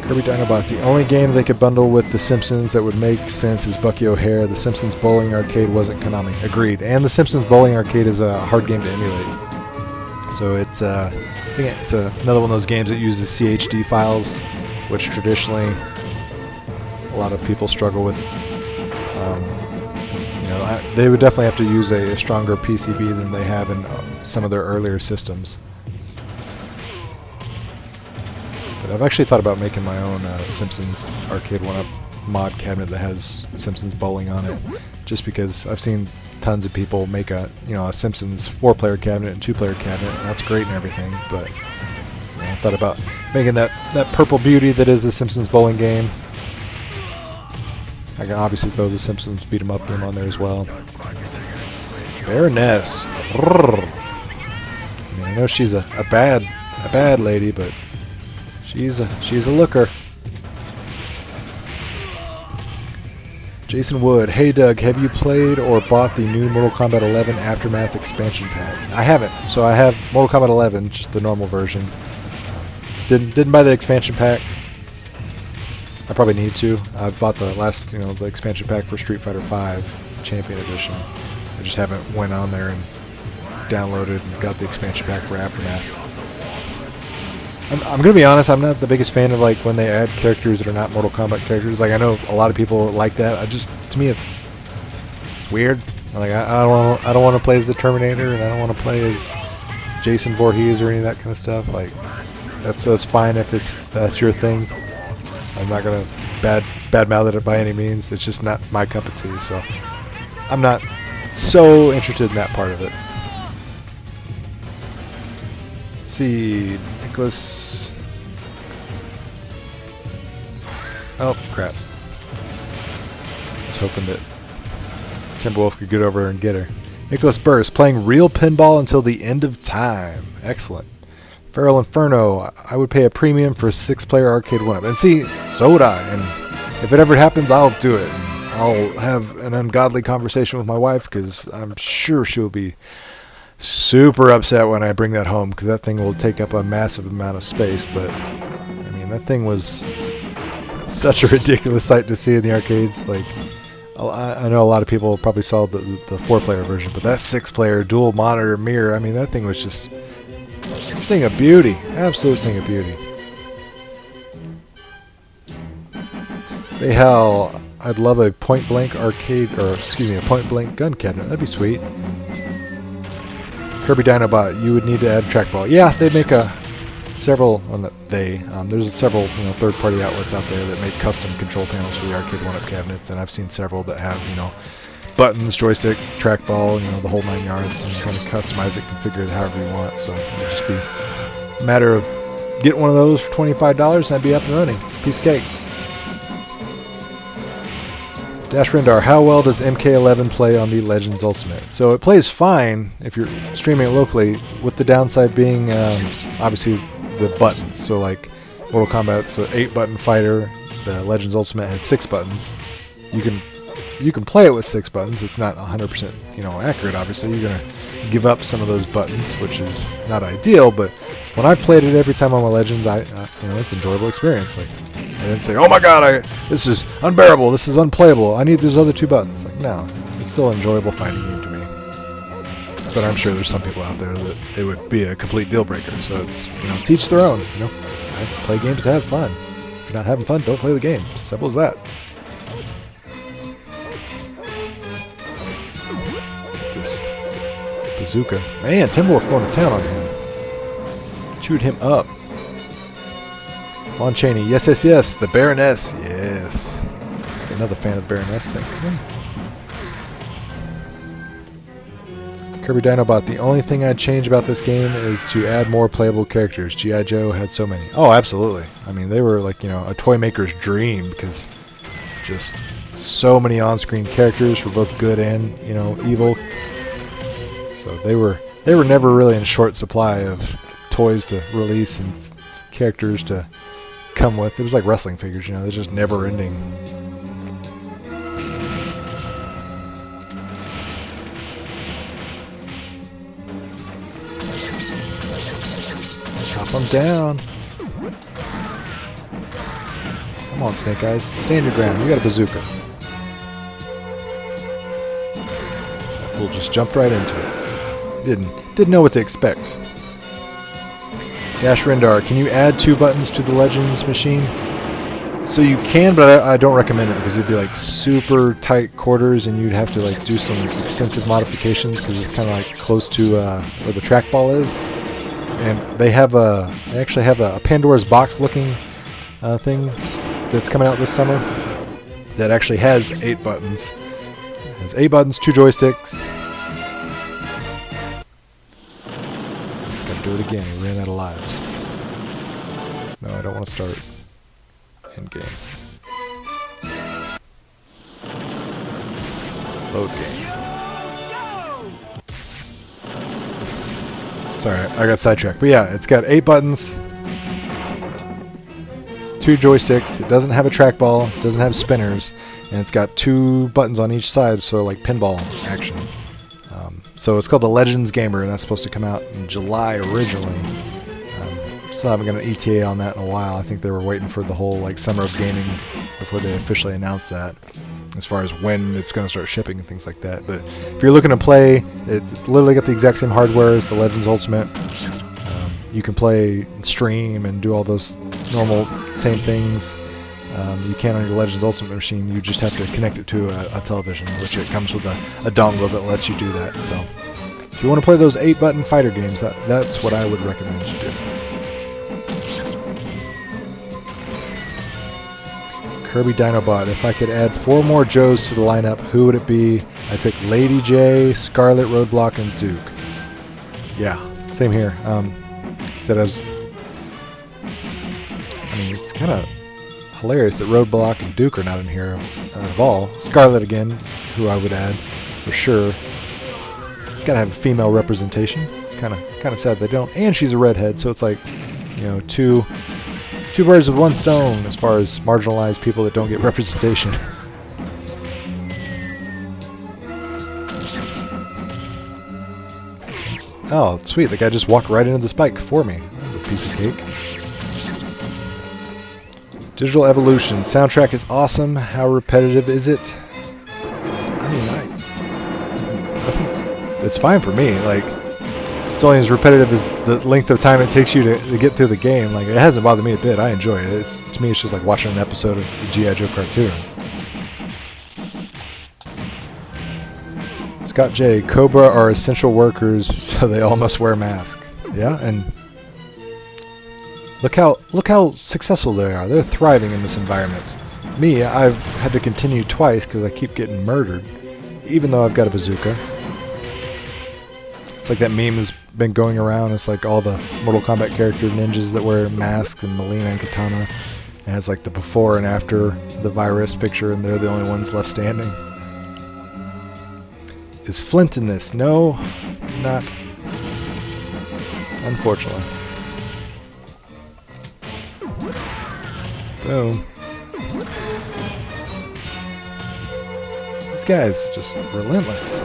Kirby Dinobot, the only game they could bundle with The Simpsons that would make sense is Bucky O'Hare. The Simpsons Bowling Arcade wasn't Konami. Agreed. And The Simpsons Bowling Arcade is a hard game to emulate. So it's another one of those games that uses CHD files, which traditionally a lot of people struggle with. They would definitely have to use a stronger PCB than they have in some of their earlier systems. But I've actually thought about making my own Simpsons Arcade 1-up mod cabinet that has Simpsons Bowling on it, just because I've seen tons of people make a Simpsons 4-player cabinet and 2-player cabinet, and that's great and everything, but I thought about making that purple beauty that is the Simpsons Bowling game. I can obviously throw the Simpsons beat 'em up game on there as well. Baroness. I know she's a bad lady, but she's a looker. Jason Wood, hey Doug, have you played or bought the new Mortal Kombat 11 Aftermath expansion pack? I haven't, so I have Mortal Kombat 11, just the normal version. Didn't buy the expansion pack. I probably need to. I bought the last, the expansion pack for Street Fighter V Champion Edition. I just haven't went on there and downloaded and got the expansion pack for Aftermath. I'm gonna be honest. I'm not the biggest fan of like when they add characters that are not Mortal Kombat characters. Like I know a lot of people like that. To me, it's weird. Like I don't want to play as the Terminator, and I don't want to play as Jason Voorhees or any of that kind of stuff. Like that's fine if that's your thing. I'm not gonna badmouth it by any means. It's just not my cup of tea. So I'm not so interested in that part of it. Let's see, Nicholas. Oh crap! I was hoping that Timberwolf could get over and get her. Nicholas Burst playing real pinball until the end of time. Excellent. Feral Inferno, I would pay a premium for a 6-player arcade 1-up. And see, so would I. And if it ever happens, I'll do it. And I'll have an ungodly conversation with my wife, because I'm sure she'll be super upset when I bring that home, because that thing will take up a massive amount of space. But, I mean, that thing was such a ridiculous sight to see in the arcades. Like, I know a lot of people probably saw the 4-player version, but that 6-player dual monitor mirror, I mean, that thing was just Thing of beauty. Absolute thing of beauty. Hey, hell, I'd love a point-blank arcade, or excuse me, a point-blank gun cabinet. That'd be sweet. Kirby Dinobot, you would need to add trackball. Yeah, they make several. Well, not they. There's several third-party outlets out there that make custom control panels for the arcade one-up cabinets, and I've seen several that have buttons, joystick, trackball, the whole 9 yards, and you kind of customize it, configure it however you want. So it'd just be a matter of getting one of those for $25, and I'd be up and running. Piece of cake. Dash Rendar, how well does MK11 play on the Legends Ultimate? So it plays fine if you're streaming it locally, with the downside being obviously the buttons. So like Mortal Kombat's an 8-button fighter, the Legends Ultimate has 6 buttons. You can play it with 6 buttons. It's not 100% accurate. Obviously, you're gonna give up some of those buttons, which is not ideal. But when I played it every time on my Legend, it's an enjoyable experience. Like, I didn't say, "Oh my God, this is unbearable. This is unplayable. I need those other 2 buttons." Like, no, it's still an enjoyable fighting game to me. But I'm sure there's some people out there that it would be a complete deal breaker. So it's teach their own. I play games to have fun. If you're not having fun, don't play the game. Simple as that. Get this bazooka. Man, Timberwolf going to town on him. Chewed him up. Lon Chaney, yes, yes, yes. The Baroness, yes. It's another fan of the Baroness thing. Kirby Dinobot, the only thing I'd change about this game is to add more playable characters. G.I. Joe had so many. Oh, absolutely. I mean, they were like, a toy maker's dream, because just so many on-screen characters for both good and, evil. So they were never really in short supply of toys to release and characters to come with. It was like wrestling figures, they're just never ending. Chop them down. Come on, Snake Eyes, stand your ground. You got a bazooka. That fool just jumped right into it. He didn't know what to expect. Dash Rendar, can you add 2 buttons to the Legends machine? So you can, but I don't recommend it, because it'd be like super tight quarters, and you'd have to like do some extensive modifications, because it's kind of like close to where the trackball is. And they actually have a Pandora's box looking thing that's coming out this summer that actually has 8 buttons. It has 8 buttons, 2 joysticks. Do it again. We ran out of lives. No, I don't want to start. End game. Load game. Sorry, I got sidetracked. But yeah, it's got 8 buttons, 2 joysticks. It doesn't have a trackball. It doesn't have spinners, and it's got 2 buttons on each side, so like pinball action. So it's called the Legends Gamer, and that's supposed to come out in July originally. Still haven't got an ETA on that in a while. I think they were waiting for the whole like summer of gaming before they officially announced that, as far as when it's going to start shipping and things like that. But if you're looking to play, it's literally got the exact same hardware as the Legends Ultimate. You can play, stream, and do all those normal same things. You can on your Legends Ultimate machine. You just have to connect it to a television, which it comes with a dongle that lets you do that. So if you want to play those 8-button fighter games, that's what I would recommend you do. Kirby Dinobot, if I could add 4 more Joes to the lineup, who would it be? I'd pick Lady J, Scarlet, Roadblock, and Duke. Yeah, same here. It's kind of hilarious that Roadblock and Duke are not in here at all. Scarlet again, who I would add for sure. Gotta have a female representation. It's kind of sad they don't. And she's a redhead, so it's like, two birds with one stone as far as marginalized people that don't get representation. Oh, sweet! The guy just walked right into the spike for me. That was a piece of cake. Digital Evolution. Soundtrack is awesome. How repetitive is it? I think it's fine for me. Like, it's only as repetitive as the length of time it takes you to get through the game. Like, it hasn't bothered me a bit. I enjoy it. To me, it's just like watching an episode of the G.I. Joe cartoon. Scott J. Cobra are essential workers, so they all must wear masks. Yeah, and look how successful they are. They're thriving in this environment. Me, I've had to continue twice because I keep getting murdered, even though I've got a bazooka. It's like that meme has been going around. It's like all the Mortal Kombat character ninjas that wear masks and Melina and Katana. It has like the before and after the virus picture, and they're the only ones left standing. Is Flint in this? No, not. Unfortunately. Boom. This guy's just relentless.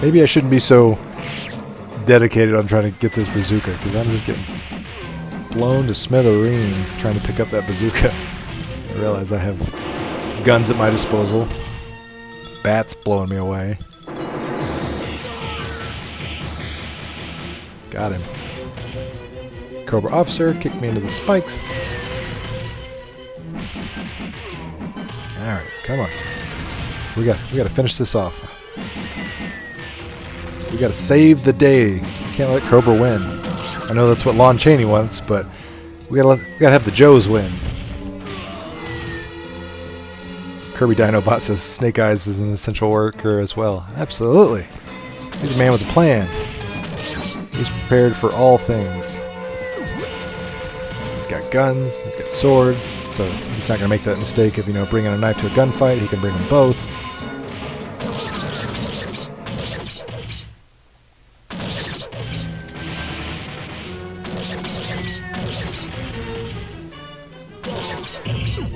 Maybe I shouldn't be so dedicated on trying to get this bazooka, because I'm just getting blown to smithereens trying to pick up that bazooka. I realize I have guns at my disposal. Bats blowing me away. Got him. Cobra officer kicked me into the spikes. Alright, come on. We gotta finish this off. We gotta save the day. We can't let Cobra win. I know that's what Lon Chaney wants, but we gotta have the Joes win. Kirby Dinobot says Snake Eyes is an essential worker as well. Absolutely. He's a man with a plan. He's prepared for all things. He's got guns, he's got swords, so he's not going to make that mistake of, bringing a knife to a gunfight. He can bring them both.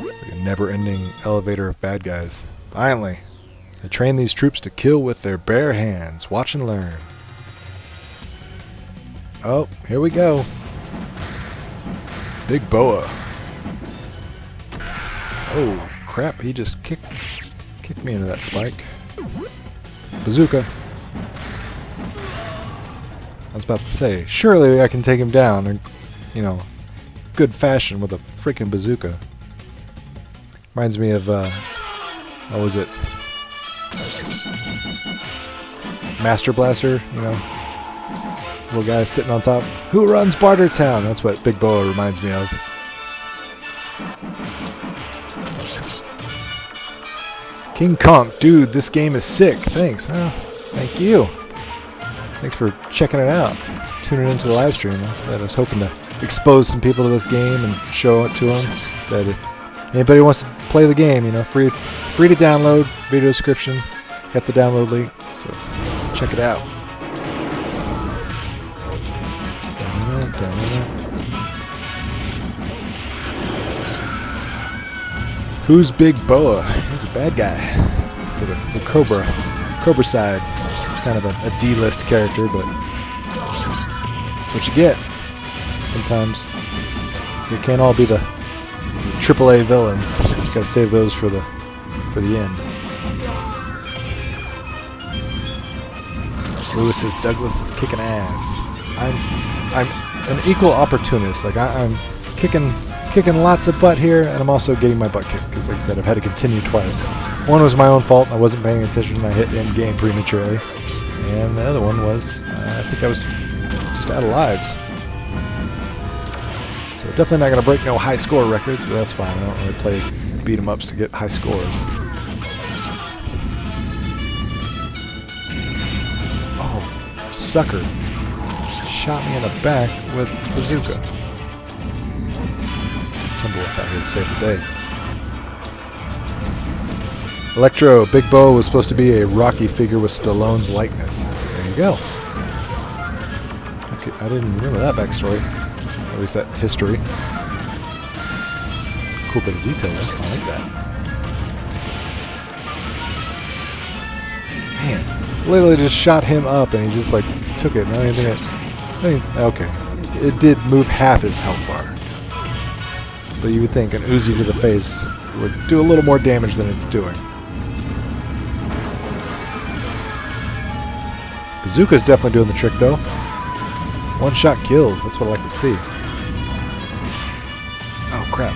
It's like a never-ending elevator of bad guys. Finally, they train these troops to kill with their bare hands. Watch and learn. Oh, here we go. Big Boa. Oh, crap. He just kicked me into that spike. Bazooka. I was about to say, surely I can take him down in, good fashion with a freaking bazooka. Reminds me of, what was it? Master Blaster, Little guy sitting on top. Who runs Bartertown? That's what Big Boa reminds me of. King Kong. Dude, this game is sick. Thanks. Oh, thank you. Thanks for checking it out. Tuning into the live stream. I was hoping to expose some people to this game and show it to them. Said if anybody wants to play the game, free to download. Video description. Got the download link. So check it out. Who's Big Boa? He's a bad guy for the Cobra side. He's kind of a D-list character, but that's what you get. Sometimes you can't all be the AAA villains. You gotta save those for the end. Lewis says Douglas is kicking ass. I'm an equal opportunist. Like I'm kicking lots of butt here, and I'm also getting my butt kicked because, like I said, I've had to continue twice. One was my own fault. I wasn't paying attention. I hit end game prematurely, and the other one was I think I was just out of lives. So definitely not going to break no high score records, but that's fine. I don't really play beat 'em ups to get high scores. Oh, sucker! Shot me in the back with bazooka. Timberwolf out here to save the day. Electro, Big Bo was supposed to be a Rocky figure with Stallone's likeness. There you go. I didn't remember that backstory. At least that history. Cool bit of detail. I like that. Man, literally just shot him up and he just like took it. Okay. It did move half his health bar. But you would think an Uzi to the face would do a little more damage than it's doing. Bazooka's definitely doing the trick, though. One-shot kills. That's what I like to see. Oh, crap.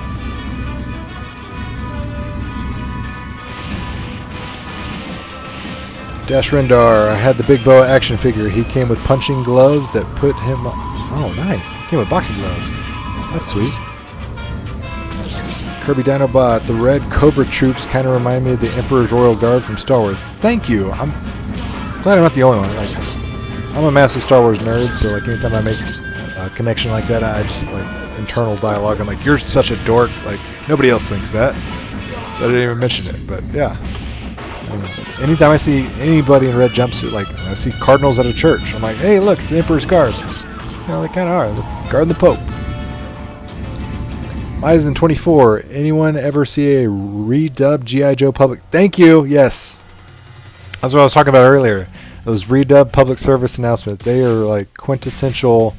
Dash Rendar. I had the Big Boa action figure. He came with punching gloves that put him... Oh, nice. He came with boxing gloves. That's sweet. Kirby Dinobot. The red Cobra troops kind of remind me of the Emperor's Royal Guard from Star Wars. Thank you. I'm glad I'm not the only one. Like, I'm a massive Star Wars nerd, so like anytime I make a connection like that, I just like internal dialogue. I'm like, you're such a dork. Like nobody else thinks that, so I didn't even mention it. But yeah, I mean, anytime I see anybody in red jumpsuit, like I see cardinals at a church, I'm like, hey, look, it's the Emperor's Guard. You know, they kind of are. The guard the Pope. Myzen 24. Anyone ever see a redubbed G.I. Joe public? Thank you. Yes, that's what I was talking about earlier. Those redubbed public service announcements, they are like quintessential.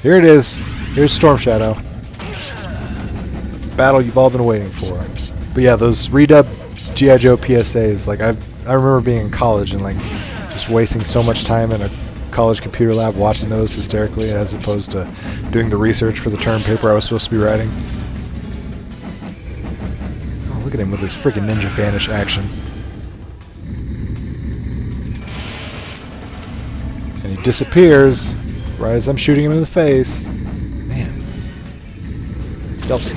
Here it is. Here's Storm Shadow. It's the battle you've all been waiting for. But yeah, those redubbed G.I. Joe PSAs, like I remember being in college and like just wasting so much time in a college computer lab watching those hysterically as opposed to doing the research for the term paper I was supposed to be writing. Oh, look at him with his freaking Ninja Vanish action. And he disappears right as I'm shooting him in the face. Man. Stealthy.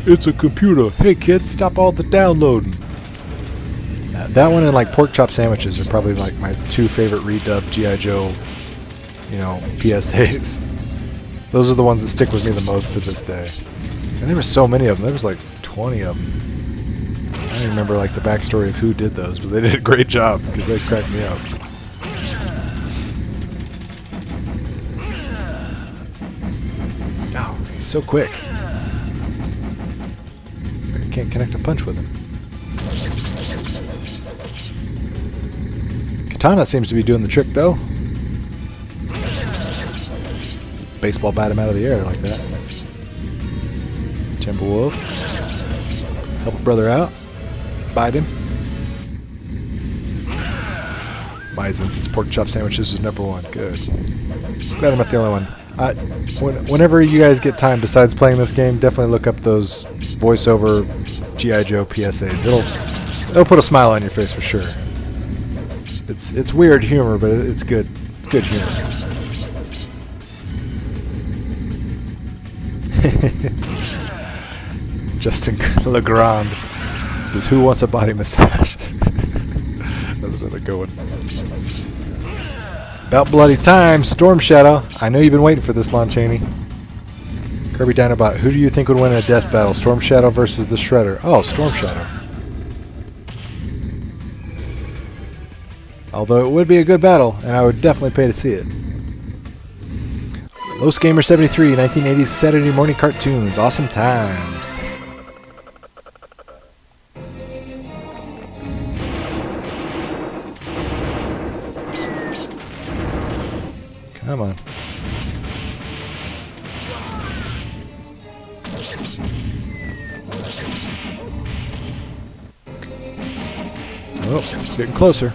It's a computer. Hey kids, stop all the downloading. That one and like pork chop sandwiches are probably like my two favorite redubbed G.I. Joe, you know, PSAs. Those are the ones that stick with me the most to this day. And there were so many of them. There was like 20 of them. I don't remember like the backstory of who did those, but they did a great job because they cracked me up. Oh, he's so quick. It's like I can't connect a punch with him. Katana seems to be doing the trick though. Baseball bat him out of the air like that. Timberwolf. Help a brother out. Bite him. Myzen's pork chop sandwiches was #1. Good. Glad I'm not the only one. Whenever you guys get time, besides playing this game, definitely look up those voiceover G.I. Joe PSAs. It'll put a smile on your face for sure. It's weird humor, but it's good humor. Justin Legrand says, who wants a body massage? That's another good one. About bloody time, Storm Shadow. I know you've been waiting for this, Lon Chaney. Kirby Dinobot, who do you think would win in a death battle? Storm Shadow versus the Shredder. Oh, Storm Shadow. Although it would be a good battle, and I would definitely pay to see it. Los Gamer 73, 1980s Saturday morning cartoons. Awesome times. Come on. Oh, getting closer.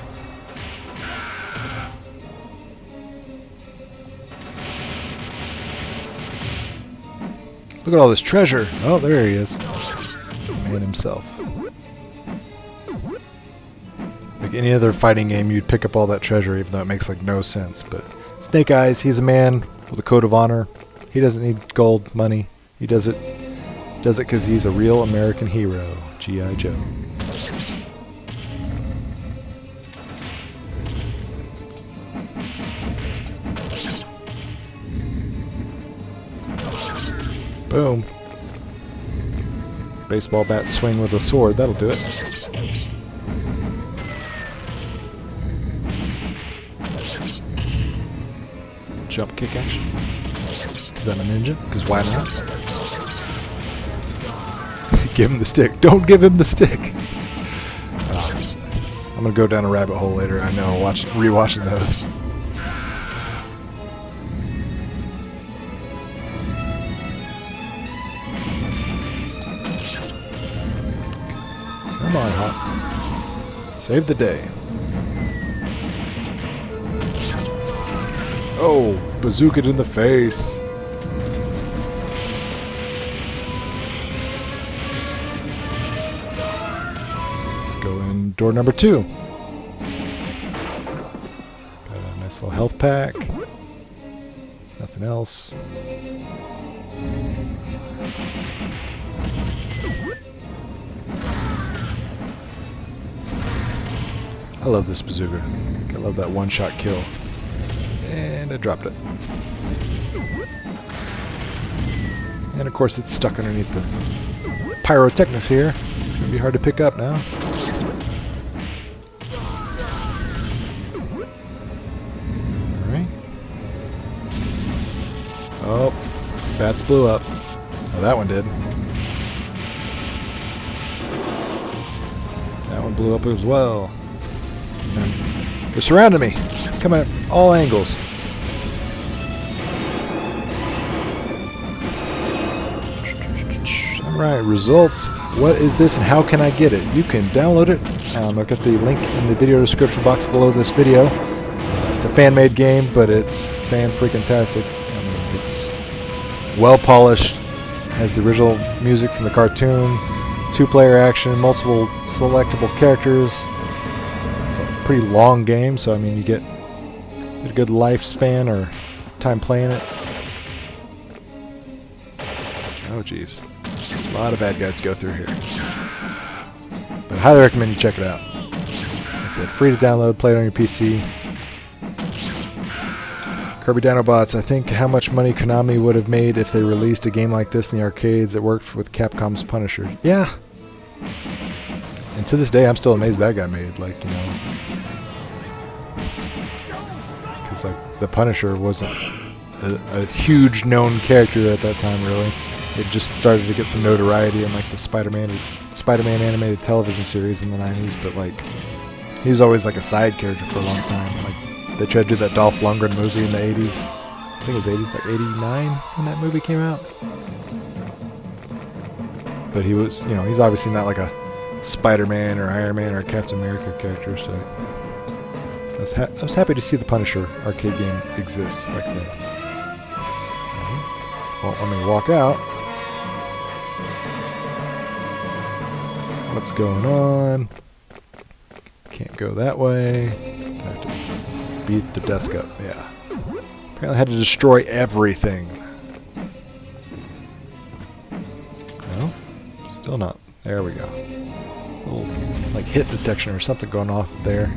Look at all this treasure. Oh, there he is. The man himself. Like any other fighting game, you'd pick up all that treasure, even though it makes like no sense. But Snake Eyes, he's a man with a code of honor. He doesn't need gold, money. He does it because he's a real American hero. G.I. Joe. Boom. Baseball bat swing with a sword. That'll do it. Jump kick action. Because I'm a ninja. Because why not? Give him the stick. Don't give him the stick. I'm going to go down a rabbit hole later. I know. Rewatching those. Come on, Hawk. Save the day. Oh, bazookaed in the face. Let's go in door number 2. Got a nice little health pack. Nothing else. I love this bazooka. I love that one-shot kill. And I dropped it. And of course it's stuck underneath the pyrotechnics here. It's going to be hard to pick up now. Alright. Oh, bats blew up. Oh, that one did. That one blew up as well. They're surrounding me. Coming at all angles. Alright, results. What is this and how can I get it? You can download it. I'll get the link in the video description box below this video. It's a fan-made game, but it's fan-freaking-tastic. I mean, it's well-polished. Has the original music from the cartoon. 2-player action, multiple selectable characters. It's a pretty long game, so I mean, you get a good lifespan or time playing it. Oh, geez. A lot of bad guys to go through here. But I highly recommend you check it out. Like I said, free to download, play it on your PC. Kirby Dinobots, I think how much money Konami would have made if they released a game like this in the arcades that worked with Capcom's Punisher. Yeah. And to this day, I'm still amazed that got made. Like, you know. Because, like, the Punisher wasn't a huge known character at that time, really. It just started to get some notoriety in, like, the Spider-Man animated television series in the 90s. But, like, he was always, like, a side character for a long time. Like, they tried to do that Dolph Lundgren movie in the 80s. I think it was 80s, like 89 when that movie came out. But he was, you know, he's obviously not like a Spider-Man or Iron Man or Captain America character, so I was happy to see the Punisher arcade game exist back then. Well, let me walk out. What's going on? Can't go that way. I have to beat the desk up, yeah. Apparently I had to destroy everything. No? Still not. There we go. A little, like, hit detection or something going off there.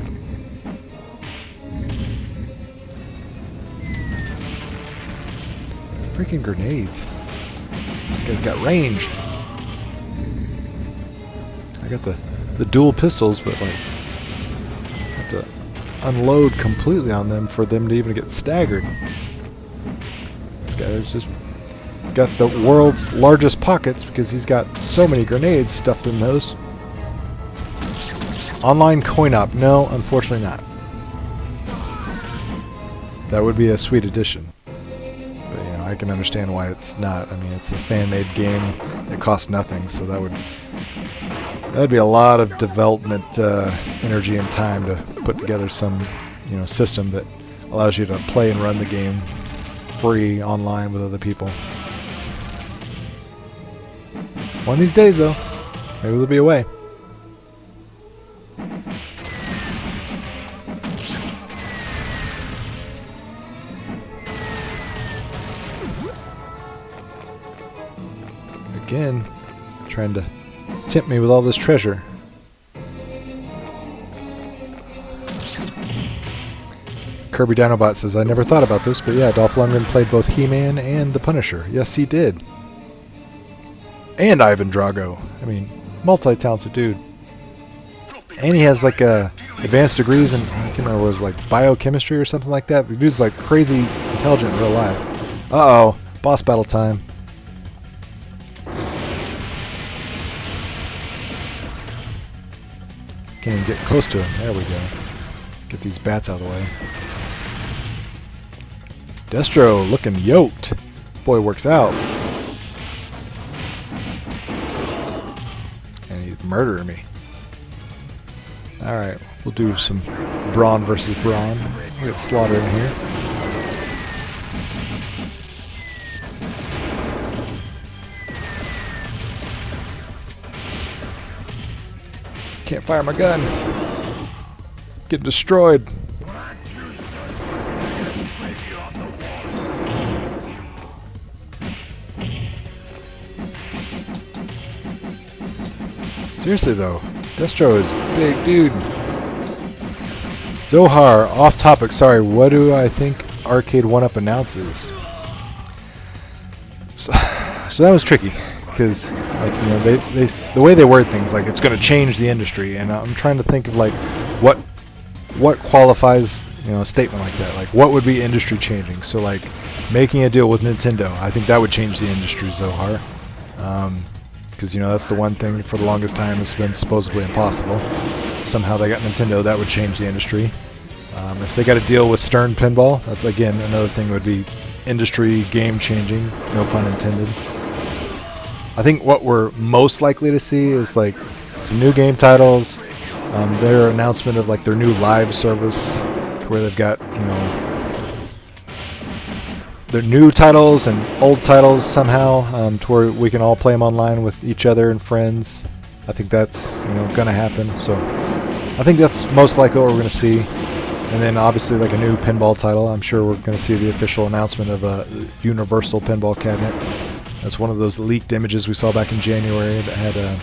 Freaking grenades. This guy's got range. I got the dual pistols, but, like, I have to unload completely on them for them to even get staggered. This guy's just got the world's largest pockets because he's got so many grenades stuffed in those. Online coin op. No, unfortunately not. That would be a sweet addition. But, you know, I can understand why it's not. I mean, it's a fan-made game that costs nothing, so that would be a lot of development energy and time to put together some, you know, system that allows you to play and run the game free online with other people. One of these days, though, maybe there'll be a way. Again, trying to tempt me with all this treasure. Kirby Dinobot says, I never thought about this, but yeah, Dolph Lundgren played both He-Man and the Punisher. Yes, he did. And Ivan Drago. I mean, multi-talented dude. And he has, like, advanced degrees in, I can't remember, what it was, like, biochemistry or something like that. The dude's, like, crazy intelligent in real life. Uh-oh. Boss battle time. Can't even get close to him. There we go. Get these bats out of the way. Destro looking yoked. Boy works out. And he's murdering me. Alright, we'll do some brawn versus brawn. We'll get Slaughter in here. Can't fire my gun. Get destroyed. Seriously though, Destro is a big dude. Zohar, off topic, sorry, what do I think Arcade 1-Up announces? So that was tricky, because like, you know, they the way they word things, like it's going to change the industry, and I'm trying to think of like what qualifies, you know, a statement like that. Like what would be industry changing? So like making a deal with Nintendo, I think that would change the industry, Zohar. Because, you know, that's the one thing for the longest time has been supposedly impossible. Somehow they got Nintendo, that would change the industry. If they got a deal with Stern Pinball, that's again another thing would be industry game changing, no pun intended. I think what we're most likely to see is like some new game titles, their announcement of like their new live service where they've got, you know, their new titles and old titles somehow, to where we can all play them online with each other and friends. I think that's, you know, gonna happen. So I think that's most likely what we're gonna see. And then obviously like a new pinball title. I'm sure we're gonna see the official announcement of a universal pinball cabinet. That's one of those leaked images we saw back in January that had a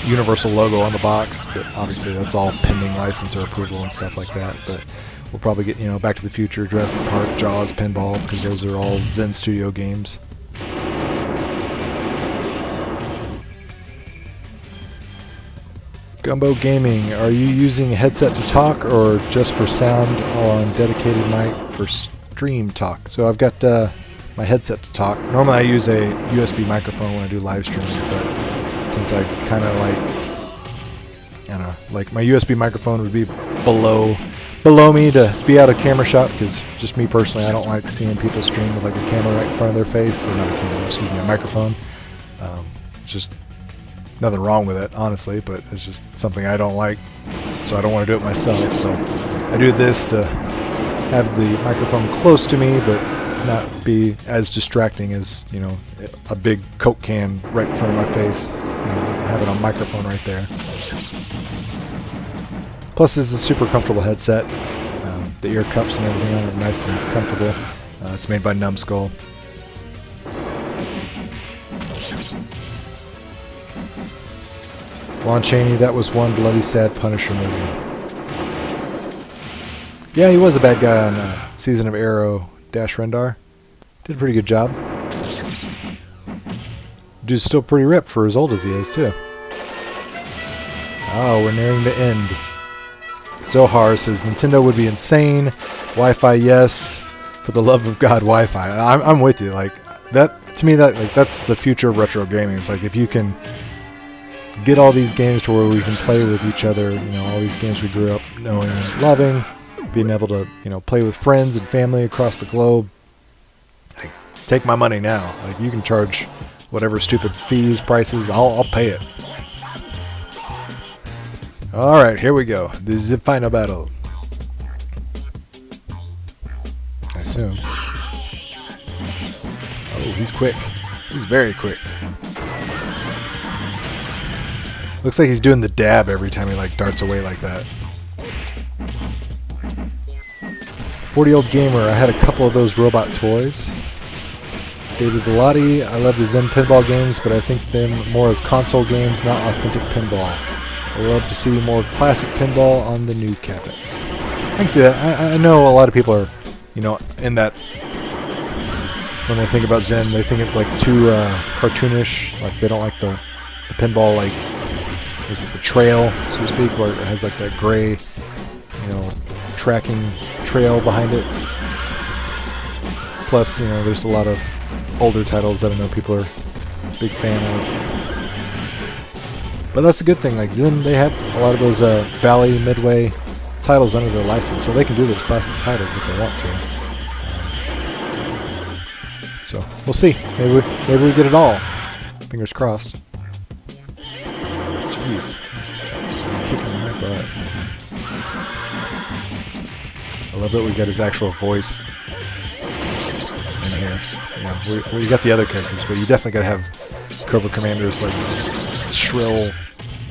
universal logo on the box. But obviously that's all pending licensor approval and stuff like that. But we'll probably get, you know, Back to the Future, Jurassic Park, Jaws, Pinball, because those are all Zen Studio games. Gumbo Gaming, are you using a headset to talk or just for sound on dedicated mic for stream talk? So I've got my headset to talk. Normally I use a USB microphone when I do live streaming, but since I kind of like, I don't know, like my USB microphone would be below me to be out of camera shot, because just me personally, I don't like seeing people stream with like a camera right in front of their face, or not a camera, excuse me, a microphone. It's just nothing wrong with it, honestly, but it's just something I don't like, so I don't want to do it myself. So I do this to have the microphone close to me, but not be as distracting as, you know, a big Coke can right in front of my face. You know, having a microphone right there. Plus, it's a super comfortable headset. The ear cups and everything on it are nice and comfortable. It's made by Numbskull. Lon Chaney, that was one bloody sad Punisher movie. Yeah, he was a bad guy on Season of Arrow Dash Rendar. Did a pretty good job. Dude's still pretty ripped for as old as he is, too. Oh, we're nearing the end. Zohar says Nintendo would be insane. Wi-Fi, yes. For the love of God, Wi-Fi. I'm with you. Like that, to me, that's the future of retro gaming. It's like if you can get all these games to where we can play with each other. You know, all these games we grew up knowing and loving, being able to, you know, play with friends and family across the globe. Like, take my money now. Like, you can charge whatever stupid fees, prices. I'll pay it. Alright, here we go. This is the final battle. I assume. Oh, he's quick. He's very quick. Looks like he's doing the dab every time he like darts away like that. 40-year-old gamer, I had a couple of those robot toys. David Bellotti, I love the Zen pinball games, but I think them more as console games, not authentic pinball. I love to see more classic pinball on the new cabinets. I can see that. I know a lot of people are, you know, in that, when they think about Zen, they think it's like too cartoonish. Like they don't like the pinball, like, was it the trail, so to speak, where it has like that gray, you know, tracking trail behind it. Plus, you know, there's a lot of older titles that I know people are a big fan of. But that's a good thing. Like Zen, they have a lot of those Bally, Midway titles under their license, so they can do those classic titles if they want to. So we'll see. Maybe we get it all. Fingers crossed. Jeez, he's kicking my butt. love that we got his actual voice in here. You know, we got the other characters, but you definitely gotta have Cobra Commander's like shrill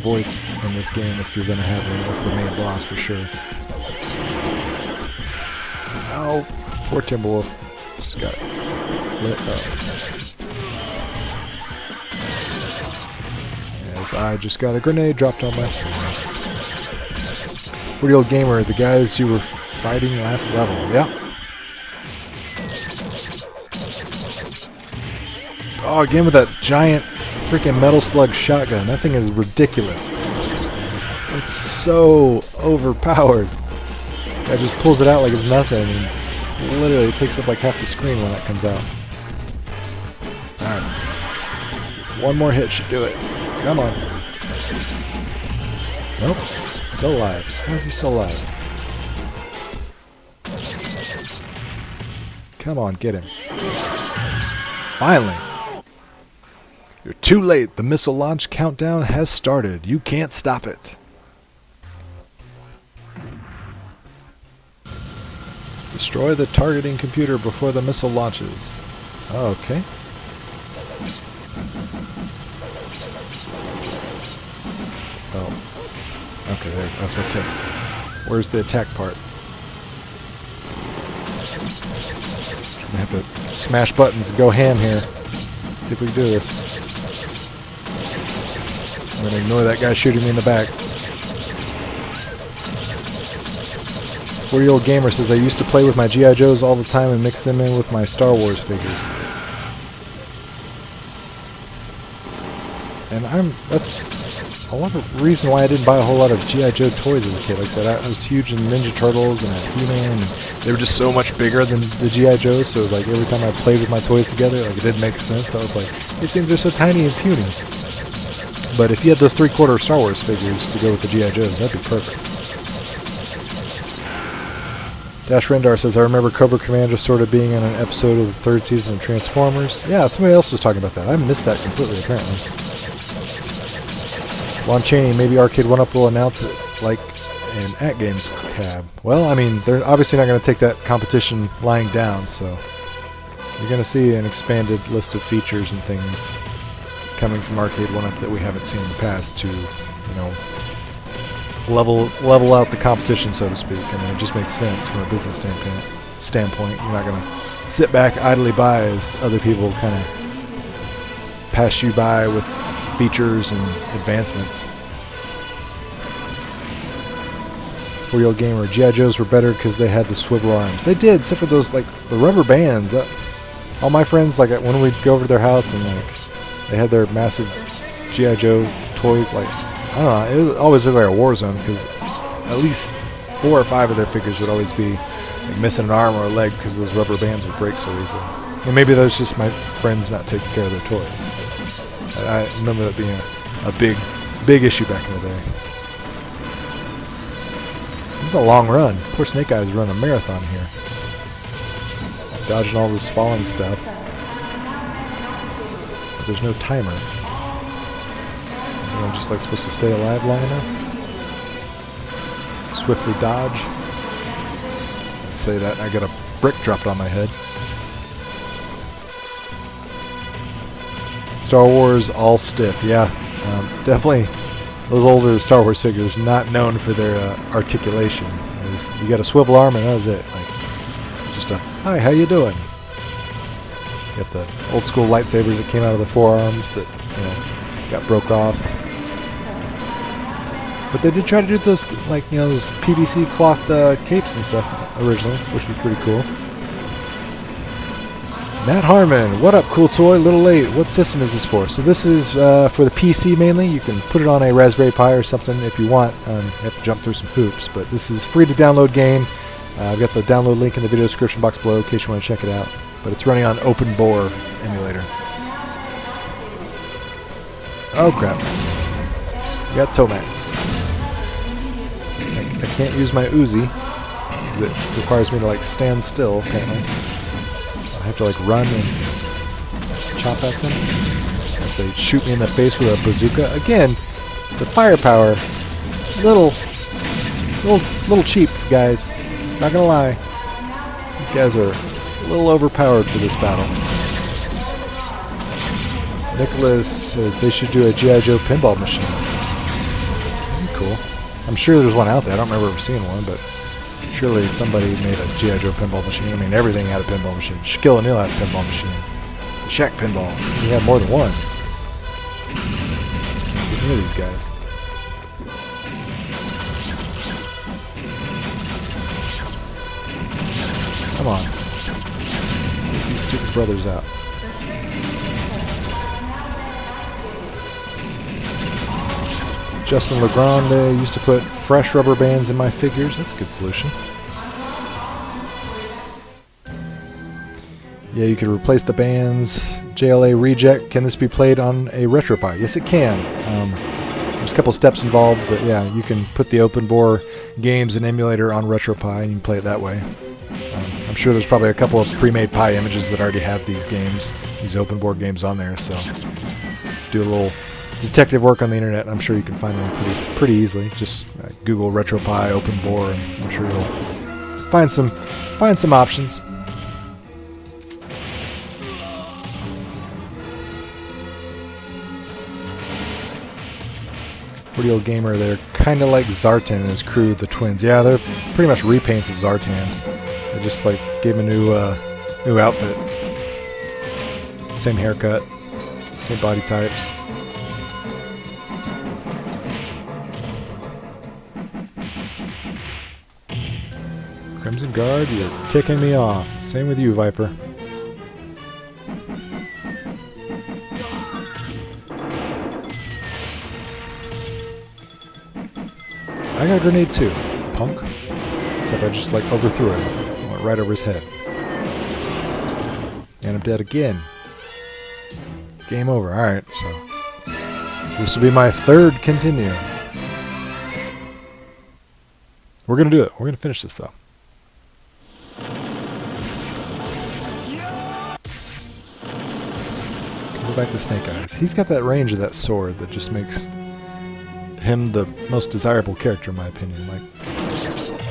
voice in this game if you're gonna have him as the main boss for sure. Oh, poor Timberwolf just got lit up. As I just got a grenade dropped on my face. 40-year-old gamer, the guys you were fighting last level. Yep. Oh, again with that giant freaking metal slug shotgun. That thing is ridiculous. It's so overpowered. Guy just pulls it out like it's nothing. And literally takes up like half the screen when that comes out. Alright. One more hit should do it. Come on. Nope. Still alive. How is he still alive? Come on, get him. Finally. You're too late. The missile launch countdown has started. You can't stop it. Destroy the targeting computer before the missile launches. Okay. Oh. Okay, there. I was about to say. Where's the attack part? I'm gonna have to smash buttons and go ham here. See if we can do this. I'm gonna ignore that guy shooting me in the back. 40-year-old gamer says I used to play with my G.I. Joes all the time and mix them in with my Star Wars figures. And that's a lot of reason why I didn't buy a whole lot of G.I. Joe toys as a kid. Like I said, I was huge in Ninja Turtles and He-Man, and they were just so much bigger than the G.I. Joes, so like every time I played with my toys together, like it didn't make sense. I was like, these things are so tiny and puny. But if you had those 3/4 Star Wars figures to go with the G.I. Joes, that'd be perfect. Dash Rendar says, I remember Cobra Commander sort of being in an episode of the 3rd season of Transformers. Yeah, somebody else was talking about that. I missed that completely, apparently. Lon Chaney, maybe Arcade 1-Up will announce it like an At Games cab. Well, I mean, they're obviously not going to take that competition lying down, so you're going to see an expanded list of features and things coming from Arcade 1-Up that we haven't seen in the past to, you know, level out the competition, so to speak. I mean, it just makes sense from a business standpoint. You're not going to sit back idly by as other people kind of pass you by with features and advancements. 4-year-old gamer, G.I. Joes were better because they had the swivel arms. They did, except for those, like, the rubber bands. All my friends, like, when we'd go over to their house and, like, they had their massive G.I. Joe toys, like, I don't know, it always looked like a war zone because at least 4 or 5 of their figures would always be like, missing an arm or a leg because those rubber bands would break so easily. And maybe that was just my friends not taking care of their toys. But I remember that being a big issue back in the day. It was a long run. Poor Snake Eyes run a marathon here. Dodging all this falling stuff. But there's no timer. I'm just like supposed to stay alive long enough. Swiftly dodge. Let's say that and I got a brick dropped on my head. Star Wars all stiff. Yeah, definitely those older Star Wars figures not known for their articulation. You got a swivel arm and that was it. Like just a hi, how you doing? You got the old school lightsabers that came out of the forearms that got broke off. But they did try to do those, like, those PVC cloth capes and stuff originally, which was pretty cool. Matt Harmon, what up, COOLTOY? A little late. What system is this for? So this is for the PC mainly. You can put it on a Raspberry Pi or something if you want. You have to jump through some hoops. But this is free to download game. I've got the download link in the video description box below in case you want to check it out. But it's running on Open Bore emulator. Oh, crap. We got Tomax. I can't use my Uzi because it requires me to like stand still apparently. So I have to like run and chop at them as they shoot me in the face with a bazooka. Again, the firepower, little cheap, guys. Not gonna lie. These guys are a little overpowered for this battle. Nicholas says they should do a G.I. Joe pinball machine. That'd be cool. I'm sure there's one out there. I don't remember ever seeing one, but surely somebody made a G.I. Joe pinball machine. I mean, everything had a pinball machine. Shaquille O'Neal had a pinball machine. The Shaq pinball. He had more than one. Can't get near these guys. Come on. Take these stupid brothers out. Justin Legrand used to put fresh rubber bands in my figures. That's a good solution. Yeah, you could replace the bands. JLA Reject. Can this be played on a RetroPie? Yes, it can. There's a couple steps involved, but yeah, you can put the open bore games and emulator on RetroPie and you can play it that way. I'm sure there's probably a couple of pre-made Pi images that already have these games, these open board games on there, so do a little detective work on the internet. I'm sure you can find one pretty easily. Just Google RetroPie open bore, and I'm sure you'll find some options. 40-year-old gamer, they're kind of like Zartan and his crew, the twins. Yeah, they're pretty much repaints of Zartan. They just like gave him a new outfit, same haircut, same body types. Crimson Guard, you're ticking me off. Same with you, Viper. I got a grenade too, punk. Except I just like overthrew it. It went right over his head. And I'm dead again. Game over. Alright, so this will be my third continue. We're going to do it. We're going to finish this though. Go back to Snake Eyes. He's got that range of that sword that just makes him the most desirable character in my opinion. Like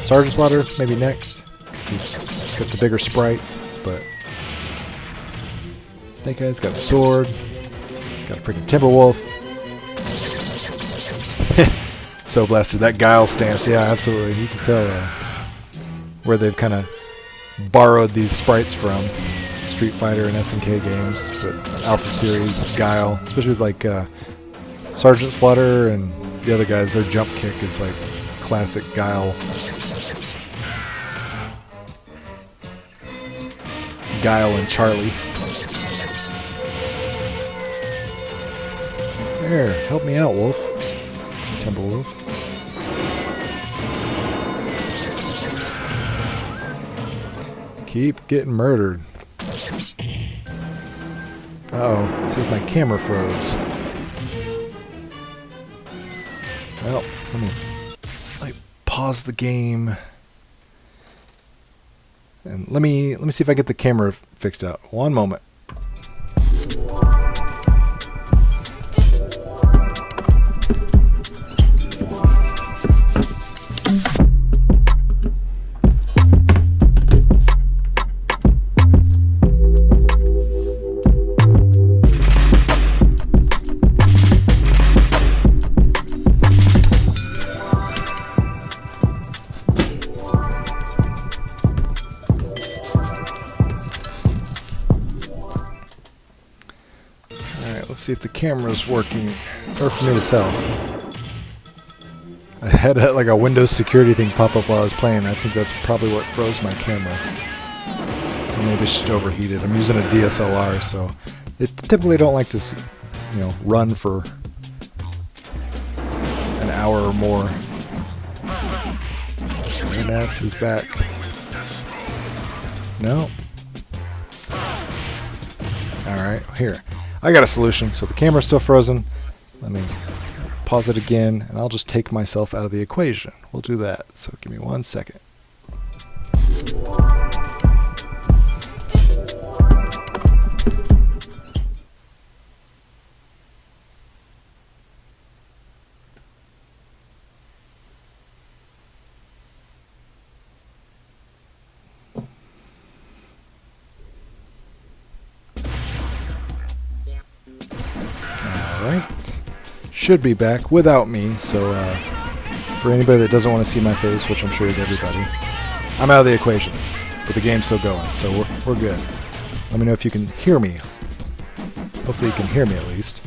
Sergeant Slaughter, maybe next. He's got the bigger sprites, but Snake Eyes got a sword. Got a freaking Timberwolf. So blasted. That Guile stance, yeah, absolutely. You can tell where they've kind of borrowed these sprites from. Street Fighter and SNK games, but Alpha Series, Guile, especially with like Sergeant Slaughter and the other guys, their jump kick is like classic Guile. Guile and Charlie. There, help me out, Wolf. Timberwolf. Keep getting murdered. Uh-oh, it says my camera froze. Well, let me pause the game. And let me see if I get the camera fixed out. One moment. See if the camera's working. It's hard for me to tell. I had like a Windows security thing pop up while I was playing. I think that's probably what froze my camera. Or maybe it's just overheated. I'm using a DSLR, so they typically don't like to, run for an hour or more. Ernest is back. No. All right, here. I got a solution. So the camera's still frozen. Let me pause it again, and I'll just take myself out of the equation. We'll do that. So give me 1 second. Alright. Should be back without me, so for anybody that doesn't want to see my face, which I'm sure is everybody, I'm out of the equation. But the game's still going, so we're good. Let me know if you can hear me. Hopefully you can hear me at least.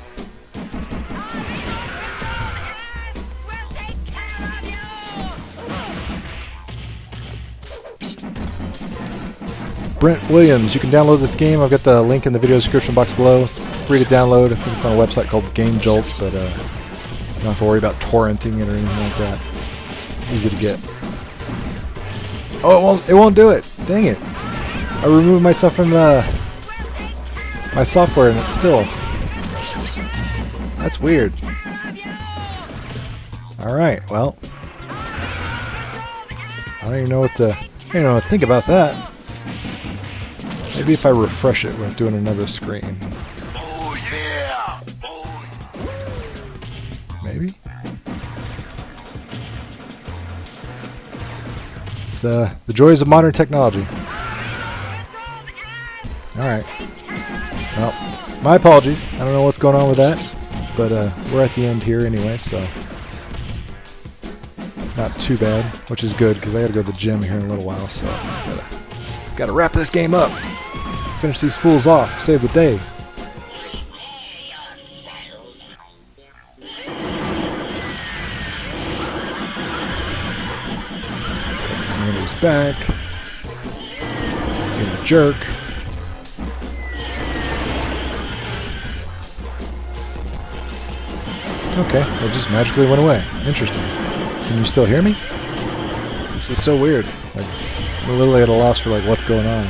Brent Williams, you can download this game. I've got the link in the video description box below. Free to download. I think it's on a website called Game Jolt, but you don't have to worry about torrenting it or anything like that. Easy to get. Oh, it won't do it. Dang it. I removed myself from my software and it's still. That's weird. Alright, well. I don't even know what to think about that. Maybe if I refresh it with doing another screen. Oh yeah! Maybe? It's the joys of modern technology. Alright. Well, my apologies. I don't know what's going on with that. But we're at the end here anyway, so not too bad, which is good because I gotta go to the gym here in a little while, so gotta wrap this game up. Finish these fools off. Save the day. Commander's back. Being a jerk. Okay, it just magically went away. Interesting. Can you still hear me? This is so weird. Like, I'm literally at a loss for like what's going on.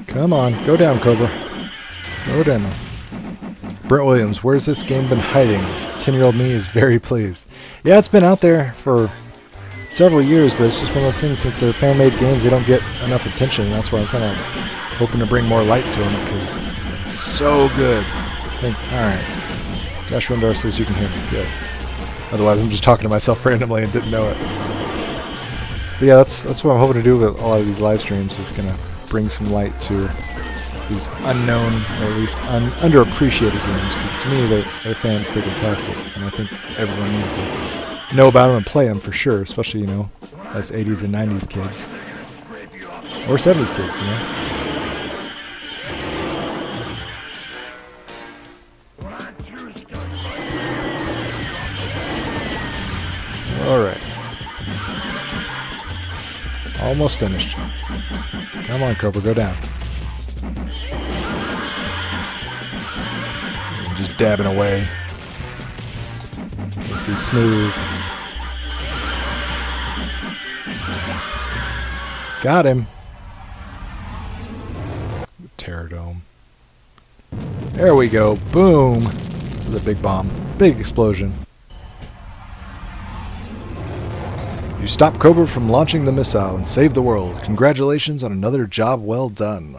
Come on, go down, Cobra. Go down. Brent Williams, where's this game been hiding? 10-year-old me is very pleased. Yeah, it's been out there for several years, but it's just one of those things, since they're fan-made games, they don't get enough attention. That's why I'm kind of hoping to bring more light to them, because they're so good. Alright. Dash Rindar says you can hear me. Good. Otherwise, I'm just talking to myself randomly and didn't know it. But yeah, that's what I'm hoping to do with a lot of these live streams, is going to bring some light to these unknown, or at least underappreciated games, because to me they're fan-freaking-tastic, and I think everyone needs to know about them and play them for sure, especially, you know, us 80s and 90s kids. Or 70s kids, you know. Alright. Almost finished. Come on, Cobra, go down. Just dabbing away. Thinks he's smooth. Got him. Terror Dome. There we go. Boom. That was a big bomb. Big explosion. You stopped Cobra from launching the missile and saved the world. Congratulations on another job well done.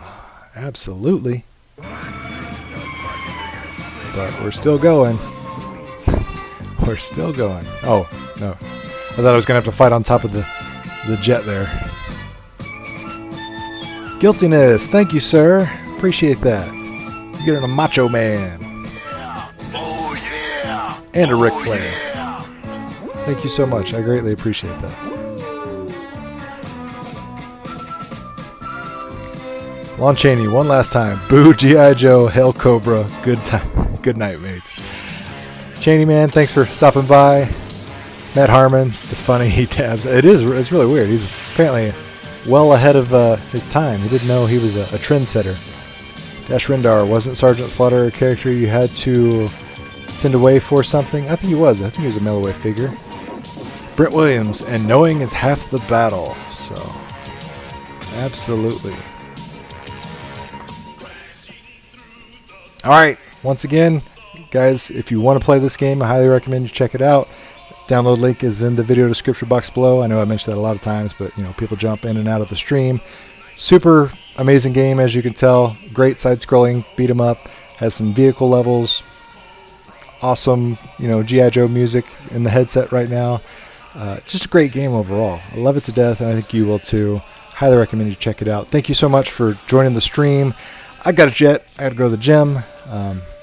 Absolutely. But we're still going. We're still going. Oh, no. I thought I was going to have to fight on top of the jet there. Guiltiness. Thank you, sir. Appreciate that. You're getting a macho man. Oh, yeah. And a Ric Flair. Yeah. Thank you so much. I greatly appreciate that. Lon Chaney, one last time. Boo, G.I. Joe, Hail Cobra. Good time. Good night, mates. Chaney, man, thanks for stopping by. Matt Harmon, the funny he tabs. It's really weird. He's apparently well ahead of his time. He didn't know he was a trendsetter. Dash Rindar, wasn't Sergeant Slaughter a character you had to send away for something? I think he was. I think he was a mail-away figure. Brent Williams, and knowing is half the battle. So, absolutely. Alright, once again, guys, if you want to play this game, I highly recommend you check it out. Download link is in the video description box below. I know I mentioned that a lot of times, but people jump in and out of the stream. Super amazing game, as you can tell. Great side-scrolling beat 'em up. Has some vehicle levels. Awesome, G.I. Joe music in the headset right now. Just a great game overall. I love it to death, and I think you will too. Highly recommend you check it out. Thank you so much for joining the stream. I got a jet. I got to go to the gym.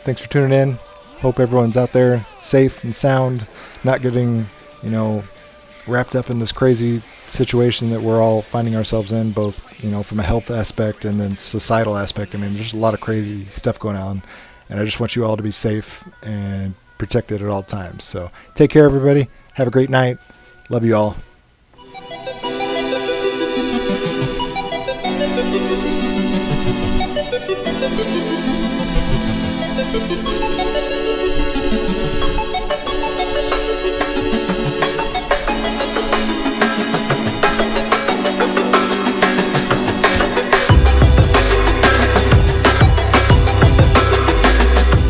Thanks for tuning in. Hope everyone's out there safe and sound, not getting, wrapped up in this crazy situation that we're all finding ourselves in, both, from a health aspect and then societal aspect. I mean, there's a lot of crazy stuff going on, and I just want you all to be safe and protected at all times. So take care, everybody. Have a great night. Love you all. Thank you.